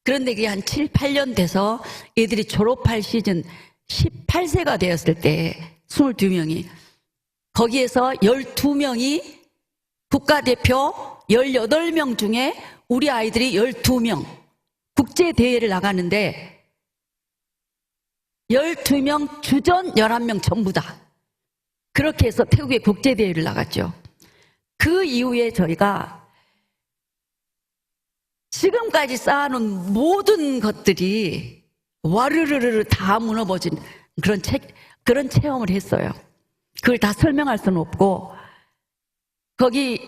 그런데 그게 한 7, 8년 돼서 애들이 졸업할 시즌 18세가 되었을 때 22명이, 거기에서 12명이 국가대표 18명 중에 우리 아이들이 12명 국제대회를 나가는데, 12명 주전 11명 전부 다 그렇게 해서 태국의 국제대회를 나갔죠. 그 이후에 저희가 지금까지 쌓아놓은 모든 것들이 와르르르 다 무너버진 그런 체험을 했어요. 그걸 다 설명할 수는 없고, 거기에서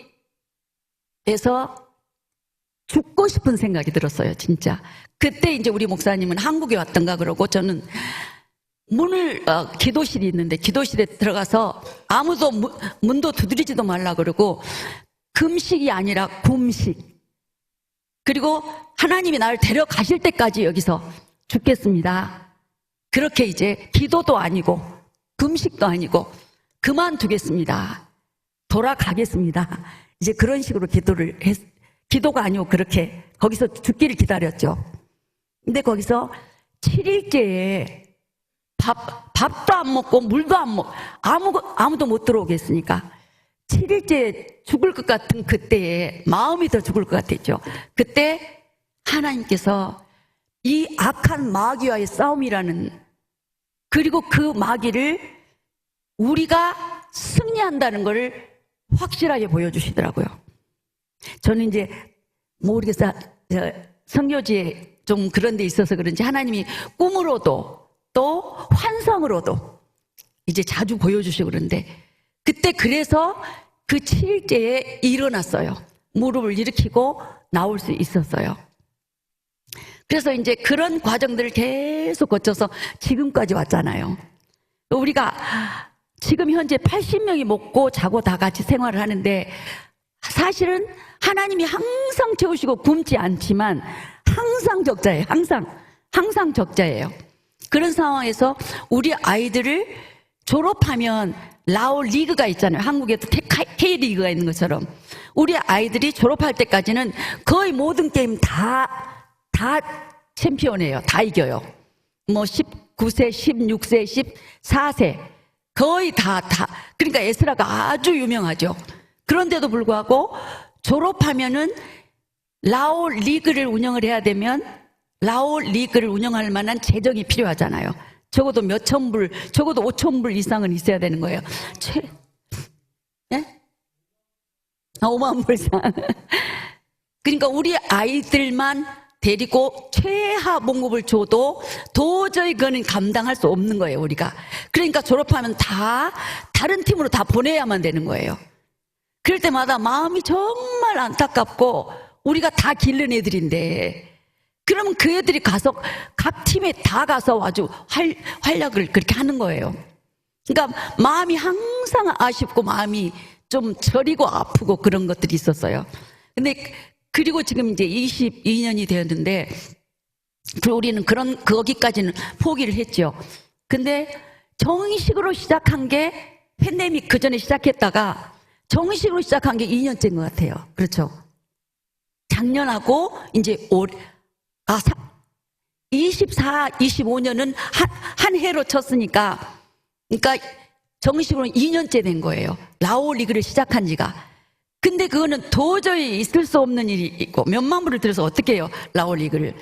죽고 싶은 생각이 들었어요, 진짜. 그때 이제 우리 목사님은 한국에 왔던가 그러고, 저는 기도실이 있는데 기도실에 들어가서 아무도 문도 두드리지도 말라 그러고, 금식이 아니라 굶식. 그리고 하나님이 나를 데려가실 때까지 여기서 죽겠습니다. 그렇게 이제 기도도 아니고 금식도 아니고 그만두겠습니다. 돌아가겠습니다. 이제 그런 식으로 기도가 아니고 그렇게 거기서 죽기를 기다렸죠. 근데 거기서 7일째에 밥도 안 먹고 물도 안 먹고 아무도 못 들어오게 했으니까 7일째 죽을 것 같은 그때에 마음이 더 죽을 것 같았죠. 그때 하나님께서 이 악한 마귀와의 싸움이라는, 그리고 그 마귀를 우리가 승리한다는 것을 확실하게 보여주시더라고요. 저는 이제 모르겠어요. 선교지에 좀 그런 데 있어서 그런지 하나님이 꿈으로도 또 환상으로도 이제 자주 보여주시고 그러는데 그때 그래서 그 7일째에 일어났어요. 무릎을 일으키고 나올 수 있었어요. 그래서 이제 그런 과정들을 계속 거쳐서 지금까지 왔잖아요. 우리가 지금 현재 80명이 먹고 자고 다 같이 생활을 하는데 사실은 하나님이 항상 채우시고 굶지 않지만 항상 적자예요. 항상 적자예요. 그런 상황에서 우리 아이들을 졸업하면 라오 리그가 있잖아요. 한국에도 K리그가 있는 것처럼 우리 아이들이 졸업할 때까지는 거의 모든 게임 다 챔피언이에요. 다 이겨요. 뭐 19세, 16세, 14세 거의 다 그러니까 에스라가 아주 유명하죠. 그런데도 불구하고 졸업하면은 라오 리그를 운영을 해야 되면 라오 리그를 운영할 만한 재정이 필요하잖아요. 적어도 몇천 불, 적어도 5천 불 이상은 있어야 되는 거예요. 예? 5만 불 이상. 그러니까 우리 아이들만 데리고 최하 봉급을 줘도 도저히 그거는 감당할 수 없는 거예요, 우리가. 그러니까 졸업하면 다 다른 팀으로 다 보내야만 되는 거예요. 그럴 때마다 마음이 정말 안타깝고 우리가 다 기른 애들인데 그러면 그 애들이 가서 각 팀에 다 가서 아주 활약을 그렇게 하는 거예요. 그러니까 마음이 항상 아쉽고 마음이 좀 저리고 아프고 그런 것들이 있었어요. 근데 그리고 지금 이제 22년이 되었는데 우리는 거기까지는 포기를 했죠. 근데 정식으로 시작한 게 팬데믹 그 전에 시작했다가 정식으로 시작한 게 2년째인 것 같아요. 그렇죠. 작년하고 이제 24, 25년은 한 해로 쳤으니까 그러니까 정식으로 2년째 된 거예요. 라오 리그를 시작한 지가. 근데 그거는 도저히 있을 수 없는 일이 있고 몇만 불을 들여서 어떻게 해요, 라오 리그를.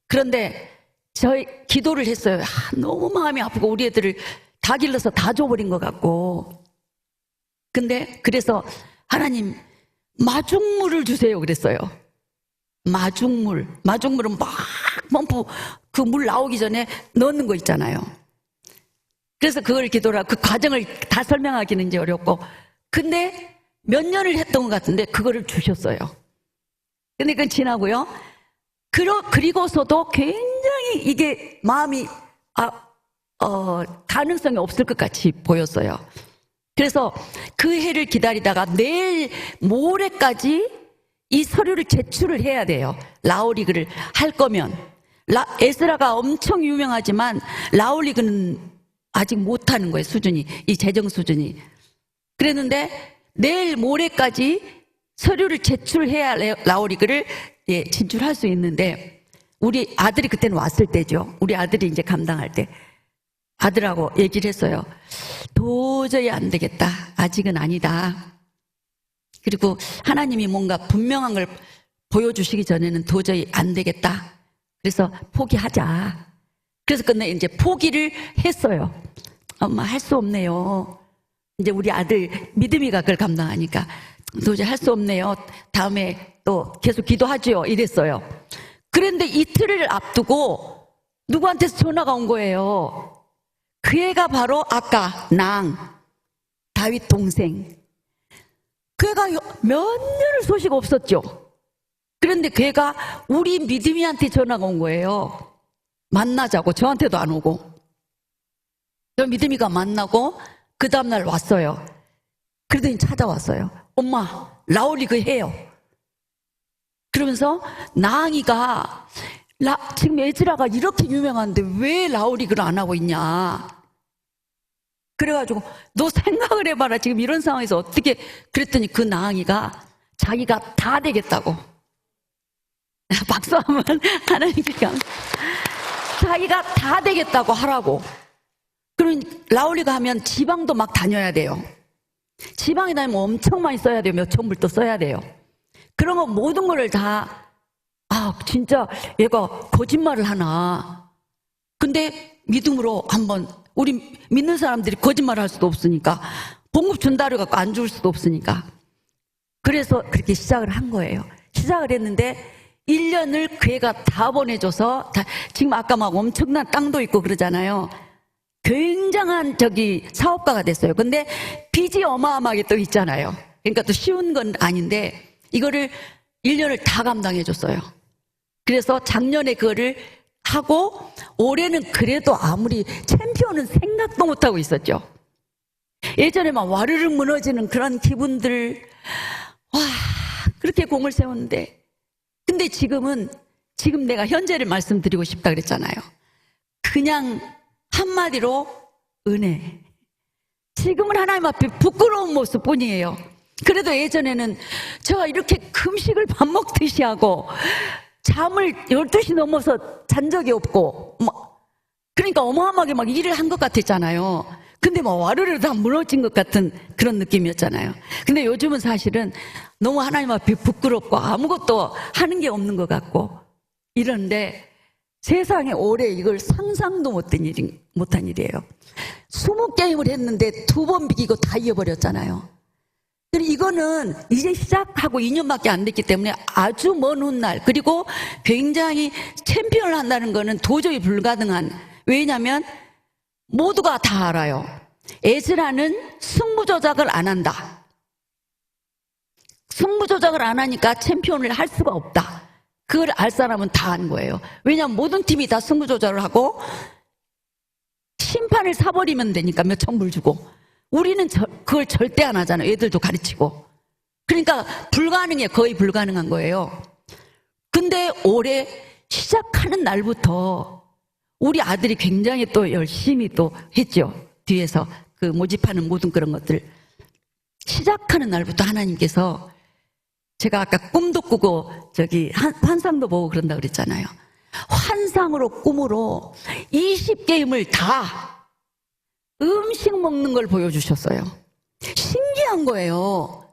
그런데 저희 기도를 했어요. 너무 마음이 아프고 우리 애들을 다 길러서 다 줘버린 것 같고. 근데 그래서 하나님 마중물을 주세요 그랬어요. 마중물은 막 펌프 그 물 나오기 전에 넣는 거 있잖아요. 그래서 그걸 기도라 그 과정을 다 설명하기는 이제 어렵고 근데 몇 년을 했던 것 같은데 그거를 주셨어요. 근데 그건 지나고요. 그리고서도 굉장히 이게 마음이 가능성이 없을 것 같이 보였어요. 그래서 그 해를 기다리다가 내일 모레까지 이 서류를 제출을 해야 돼요. 라오리그를 할 거면. 에스라가 엄청 유명하지만 라오리그는 아직 못하는 거예요. 수준이. 이 재정 수준이. 그랬는데 내일 모레까지 서류를 제출해야 라오리그를 진출할 수 있는데 우리 아들이 그때는 왔을 때죠. 우리 아들이 이제 감당할 때 아들하고 얘기를 했어요. 도저히 안 되겠다. 아직은 아니다. 그리고 하나님이 뭔가 분명한 걸 보여주시기 전에는 도저히 안 되겠다. 그래서 포기하자. 그래서 근데 이제 포기를 했어요. 엄마 할 수 없네요. 이제 우리 아들 믿음이가 그걸 감당하니까 도저히 할 수 없네요. 다음에 또 계속 기도하죠. 이랬어요. 그런데 이틀을 앞두고 누구한테서 전화가 온 거예요. 그 애가 바로 아까 다윗 동생. 그 애가 몇 년을 소식 없었죠. 그런데 그 애가 우리 믿음이한테 전화가 온 거예요. 만나자고. 저한테도 안 오고. 저 믿음이가 만나고 그 다음날 왔어요. 그러더니 찾아왔어요. 엄마 라오리그 해요. 그러면서 나항이가 지금 에즈라가 이렇게 유명한데 왜 라오리그를 안 하고 있냐. 그래가지고 너 생각을 해봐라. 지금 이런 상황에서 어떻게. 그랬더니 그 나항이가 자기가 다 되겠다고. 박수 한번 하나님께 자기가 다 되겠다고 하라고. 그러면 라오리가 하면 지방도 막 다녀야 돼요. 지방에 다니면 엄청 많이 써야 돼요. 몇천 불도 써야 돼요. 그런 거 모든 거를 다 진짜 얘가 거짓말을 하나. 근데 믿음으로 한번 우리 믿는 사람들이 거짓말을 할 수도 없으니까 봉급 준다 그래갖고 안 줄 수도 없으니까 그래서 그렇게 시작을 한 거예요. 시작을 했는데 1년을 교회가 다 보내줘서 지금 아까 막 엄청난 땅도 있고 그러잖아요. 굉장한 사업가가 됐어요. 근데 빚이 어마어마하게 또 있잖아요. 그러니까 또 쉬운 건 아닌데 이거를 1년을 다 감당해 줬어요. 그래서 작년에 그거를 하고 올해는 그래도 아무리 챔피언은 생각도 못하고 있었죠. 예전에 막 와르르 무너지는 그런 기분들, 와, 그렇게 공을 세웠는데, 근데 지금 내가 현재를 말씀드리고 싶다 그랬잖아요. 그냥 한마디로 은혜. 지금은 하나님 앞에 부끄러운 모습 뿐이에요. 그래도 예전에는 제가 이렇게 금식을 밥 먹듯이 하고 잠을 12시 넘어서 잔 적이 없고 그러니까 어마어마하게 막 일을 한 것 같았잖아요. 근데 막 와르르 다 무너진 것 같은 그런 느낌이었잖아요. 근데 요즘은 사실은 너무 하나님 앞에 부끄럽고 아무것도 하는 게 없는 것 같고 이런데 세상에 올해 이걸 상상도 못한 일이에요. 20게임을 했는데 2번 비기고 다 이겨버렸잖아요. 이거는 이제 시작하고 2년밖에 안 됐기 때문에 아주 먼 훗날, 그리고 굉장히 챔피언을 한다는 거는 도저히 불가능한, 왜냐하면 모두가 다 알아요. 에스라는 승부조작을 안 한다. 승부조작을 안 하니까 챔피언을 할 수가 없다. 그걸 알 사람은 다 아는 거예요. 왜냐하면 모든 팀이 다 승부조작을 하고 심판을 사버리면 되니까 몇 천불 주고, 우리는 그걸 절대 안 하잖아요. 애들도 가르치고. 그러니까 불가능해, 거의 불가능한 거예요. 근데 올해 시작하는 날부터 우리 아들이 굉장히 또 열심히 또 했죠. 뒤에서 그 모집하는 모든 그런 것들. 시작하는 날부터 하나님께서, 제가 아까 꿈도 꾸고 환상도 보고 그런다 그랬잖아요. 환상으로 꿈으로 20게임을 다 음식 먹는 걸 보여주셨어요. 신기한 거예요.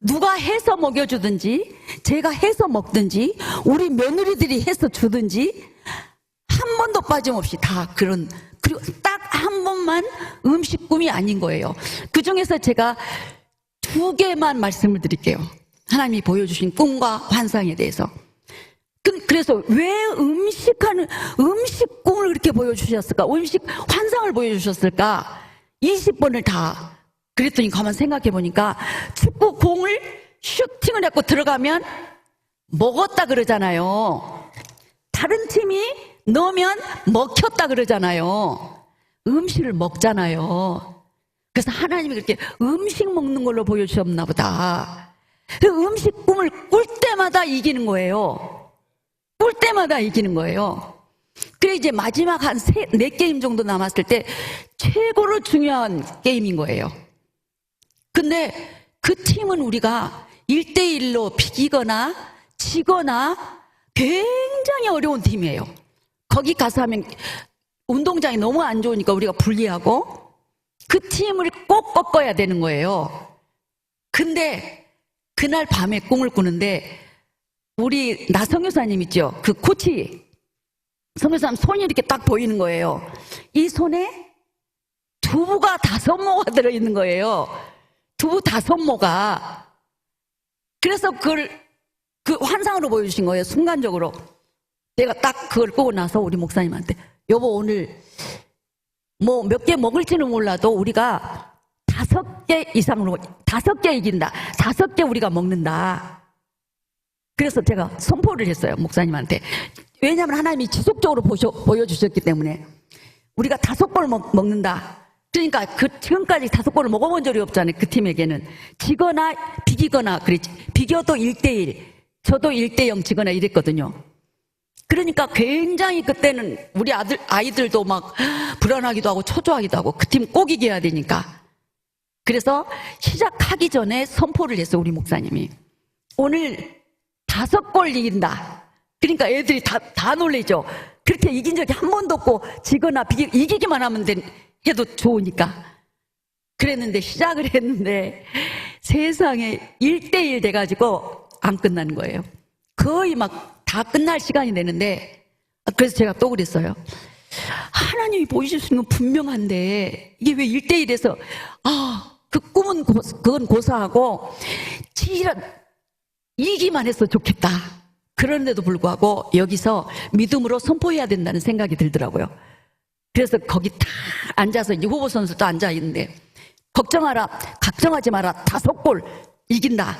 누가 해서 먹여주든지, 제가 해서 먹든지, 우리 며느리들이 해서 주든지 한 번도 빠짐없이 다 그런, 그리고 딱 한 번만 음식 꿈이 아닌 거예요. 그 중에서 제가 2개만 말씀을 드릴게요. 하나님이 보여주신 꿈과 환상에 대해서. 그래서 왜 음식 꿈을 그렇게 보여주셨을까? 음식 환상을 보여주셨을까? 20번을 다. 그랬더니 가만 생각해 보니까 축구 공을 슈팅을 했고 들어가면 먹었다 그러잖아요. 다른 팀이 넣으면 먹혔다 그러잖아요. 음식을 먹잖아요. 그래서 하나님이 그렇게 음식 먹는 걸로 보여주셨나 보다. 그 음식 꿈을 꿀 때마다 이기는 거예요. 꿀 때마다 이기는 거예요. 그래 이제 마지막 한 4게임 정도 남았을 때 최고로 중요한 게임인 거예요. 근데 그 팀은 우리가 1대1로 비기거나 지거나 굉장히 어려운 팀이에요. 거기 가서 하면 운동장이 너무 안 좋으니까 우리가 불리하고 그 팀을 꼭 꺾어야 되는 거예요. 근데 그날 밤에 꿈을 꾸는데 우리 나성교사님 있죠? 그 코치 성교사님 손이 이렇게 딱 보이는 거예요. 이 손에 두부가 5모가 들어있는 거예요. 두부 5모가. 그래서 그 환상으로 보여주신 거예요. 순간적으로. 내가 딱 그걸 보고 나서 우리 목사님한테, 여보 오늘 뭐 몇 개 먹을지는 몰라도 우리가 5개 이상으로 5개 이긴다. 5개 우리가 먹는다. 그래서 제가 선포를 했어요. 목사님한테. 왜냐하면 하나님이 지속적으로 보여주셨기 때문에 우리가 5골 먹는다. 그러니까 지금까지 5골을 먹어본 적이 없잖아요. 그 팀에게는. 지거나 비기거나 그랬지. 비겨도 1대1, 저도 1대0 지거나 이랬거든요. 그러니까 굉장히 그때는 우리 아이들도 막 불안하기도 하고 초조하기도 하고 그 팀 꼭 이겨야 되니까. 그래서 시작하기 전에 선포를 했어요. 우리 목사님이. 오늘 5골 이긴다. 그러니까 애들이 다 놀래죠. 그렇게 이긴 적이 한 번도 없고 지거나 이기기만 하면 해도 좋으니까. 그랬는데 시작을 했는데 세상에 1대1 돼가지고 안 끝나는 거예요. 거의 막 다 끝날 시간이 되는데, 그래서 제가 또 그랬어요. 하나님이 보여주시는 건 분명한데 이게 왜 1대1에서 그 꿈은 그건 고사하고 이기만 했어 좋겠다. 그런데도 불구하고 여기서 믿음으로 선포해야 된다는 생각이 들더라고요. 그래서 거기 다 앉아서 이제 후보 선수도 앉아 있는데 걱정하라, 걱정하지 마라, 5골 이긴다.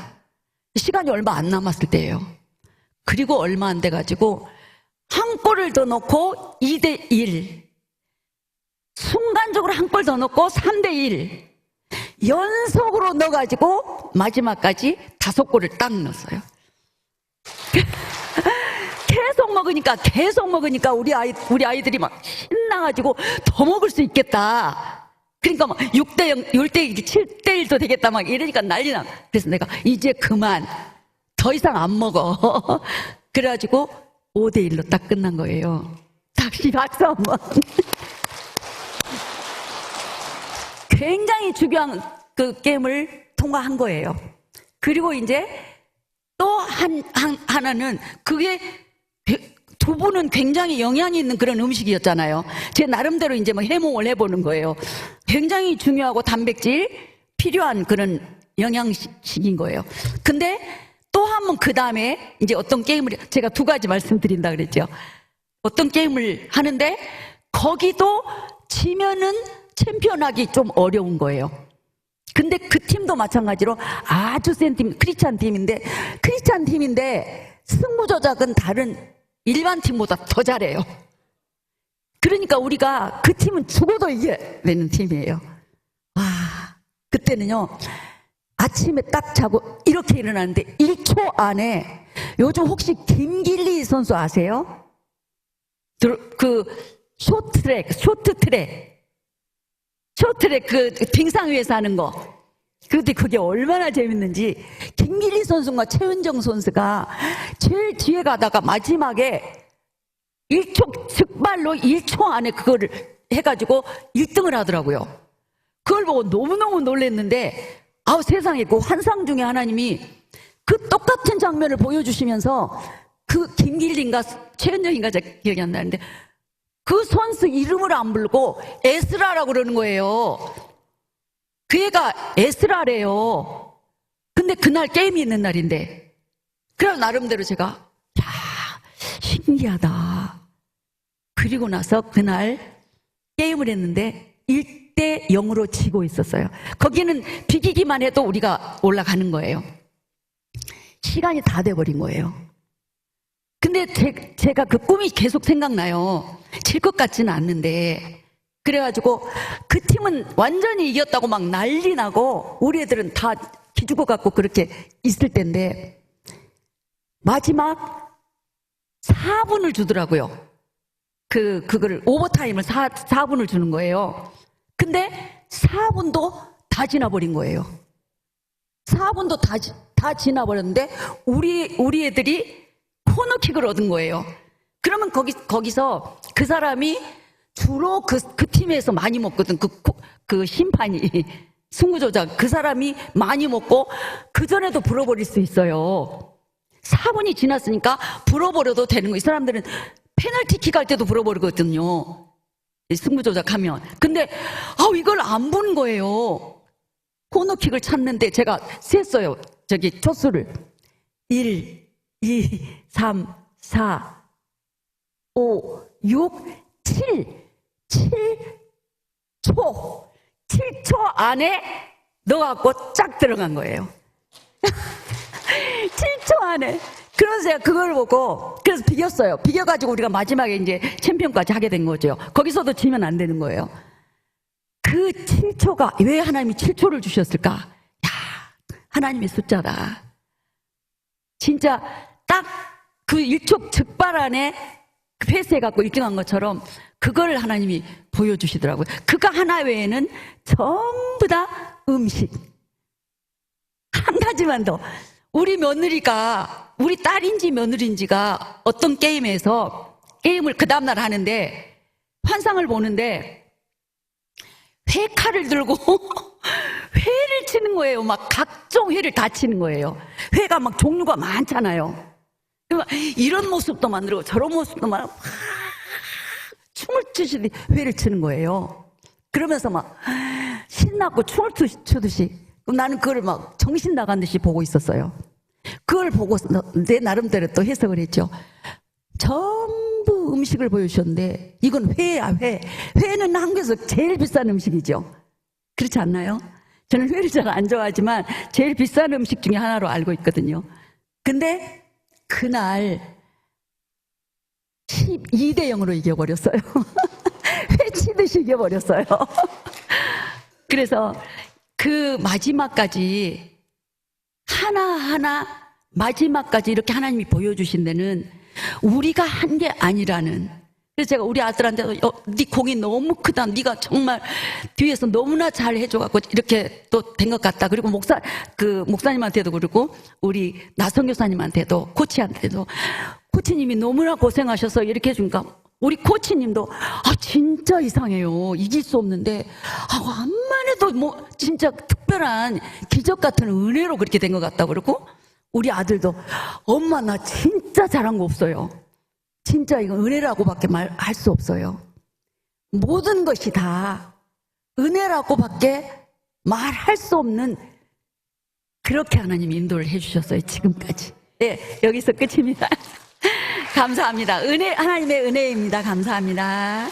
시간이 얼마 안 남았을 때예요. 그리고 얼마 안 돼가지고 한 골을 더 넣고 2대1, 순간적으로 한 골 더 넣고 3대1 연속으로 넣어가지고 마지막까지 5골을 딱 넣었어요. 계속 먹으니까 우리 아이들이 막 신나가지고 더 먹을 수 있겠다. 그러니까 막 6대0, 6대1, 7대1도 되겠다 막 이러니까 난리나. 그래서 내가 이제 그만, 더 이상 안 먹어. 그래가지고 5대1로 딱 끝난 거예요. 다시 박수 한번. 굉장히 중요한 그 게임을 통과한 거예요. 그리고 이제 또 하나는 그게 두부는 굉장히 영양이 있는 그런 음식이었잖아요. 제 나름대로 이제 뭐 해몽을 해보는 거예요. 굉장히 중요하고 단백질 필요한 그런 영양식인 거예요. 근데 또 한 번 그 다음에 이제 어떤 게임을, 제가 2가지 말씀드린다 그랬죠. 어떤 게임을 하는데 거기도 지면은 챔피언하기 좀 어려운 거예요. 근데 그 팀도 마찬가지로 아주 센 팀, 크리스찬 팀인데 승부 조작은 다른 일반 팀보다 더 잘해요. 그러니까 우리가 그 팀은 죽어도 이겨야 되는 팀이에요. 와, 그때는요, 아침에 딱 자고 이렇게 일어났는데 1초 안에, 요즘 혹시 김길리 선수 아세요? 그 쇼트트랙 그 빙상 위에서 하는 거. 근데 그게 얼마나 재밌는지, 김길리 선수가 최은정 선수가 제일 뒤에 가다가 마지막에 1초 즉발로 1초 안에 그거를 해가지고 1등을 하더라고요. 그걸 보고 너무너무 놀랐는데, 아우 세상에, 그 환상 중에 하나님이 그 똑같은 장면을 보여주시면서, 그 김길리인가 최은정인가 제가 기억이 안 나는데 그 선수 이름을 안 부르고 에스라라고 그러는 거예요. 그 애가 에스라래요. 근데 그날 게임이 있는 날인데, 그래서 나름대로 제가, 야, 신기하다. 그리고 나서 그날 게임을 했는데 1대0으로 지고 있었어요. 거기는 비기기만 해도 우리가 올라가는 거예요. 시간이 다 돼버린 거예요. 근데 제가 그 꿈이 계속 생각나요. 질 것 같지는 않는데. 그래가지고 그 팀은 완전히 이겼다고 막 난리 나고 우리 애들은 다 기죽어 갖고 그렇게 있을 텐데, 마지막 4분을 주더라고요. 그거를 오버타임을 4분을 주는 거예요. 근데 4분도 다 지나버린 거예요. 4분도 다 지나버렸는데 우리 애들이 코너킥을 얻은 거예요. 그러면 거기서 그 사람이 주로 그 팀에서 많이 먹거든. 그 심판이, 승부조작, 그 사람이 많이 먹고 그 전에도 불어버릴 수 있어요. 4분이 지났으니까 불어버려도 되는 거예요. 이 사람들은 페널티킥 할 때도 불어버리거든요. 승부조작하면. 근데 이걸 안 보는 거예요. 코너킥을 찾는데 제가 셌어요. 저기 초수를 1, 2, 3, 4, 5, 6, 7초 안에 넣어갖고 쫙 들어간 거예요. 7초 안에. 그래서 제가 그걸 보고, 그래서 비겼어요. 비겨가지고 우리가 마지막에 이제 챔피언까지 하게 된 거죠. 거기서도 지면 안 되는 거예요. 그 7초가, 왜 하나님이 7초를 주셨을까? 야, 하나님의 숫자다. 진짜 딱 그 1초 즉발 안에 패스해갖고 1등한 것처럼 그걸 하나님이 보여주시더라고요. 그거 하나 외에는 전부 다 음식. 한 가지만 더. 우리 며느리가, 우리 딸인지 며느리인지가 어떤 게임에서 게임을 그 다음날 하는데 환상을 보는데 회칼을 들고 회를 치는 거예요. 막 각종 회를 다 치는 거예요. 회가 막 종류가 많잖아요. 이런 모습도 만들고 저런 모습도 만들고 춤을 추시듯이 회를 치는 거예요. 그러면서 막 신나고 춤을 추듯이 나는 그걸 막 정신 나간 듯이 보고 있었어요. 그걸 보고 내 나름대로 또 해석을 했죠. 전부 음식을 보여주셨는데 이건 회야, 회. 회는 한국에서 제일 비싼 음식이죠. 그렇지 않나요? 저는 회를 잘 안 좋아하지만 제일 비싼 음식 중에 하나로 알고 있거든요. 근데 그날 12대 0으로 이겨버렸어요. 회치듯이 이겨버렸어요. 그래서 그 마지막까지 하나하나 마지막까지 이렇게 하나님이 보여주신 데는 우리가 한 게 아니라는. 그래서 제가 우리 아들한테도 네 공이 너무 크다. 네가 정말 뒤에서 너무나 잘 해줘갖고 이렇게 또 된 것 같다. 그리고 목사님한테도 그러고 우리 나성 교사님한테도 코치한테도 코치님이 너무나 고생하셔서 이렇게 해주니까 우리 코치님도 진짜 이상해요. 이길 수 없는데 암만 해도 뭐 진짜 특별한 기적 같은 은혜로 그렇게 된 것 같다 그러고 우리 아들도 엄마 나 진짜 잘한 거 없어요. 진짜 이건 은혜라고밖에 말할 수 없어요. 모든 것이 다 은혜라고밖에 말할 수 없는 그렇게 하나님 인도를 해주셨어요. 지금까지. 네, 여기서 끝입니다. 감사합니다. 하나님의 은혜입니다. 감사합니다.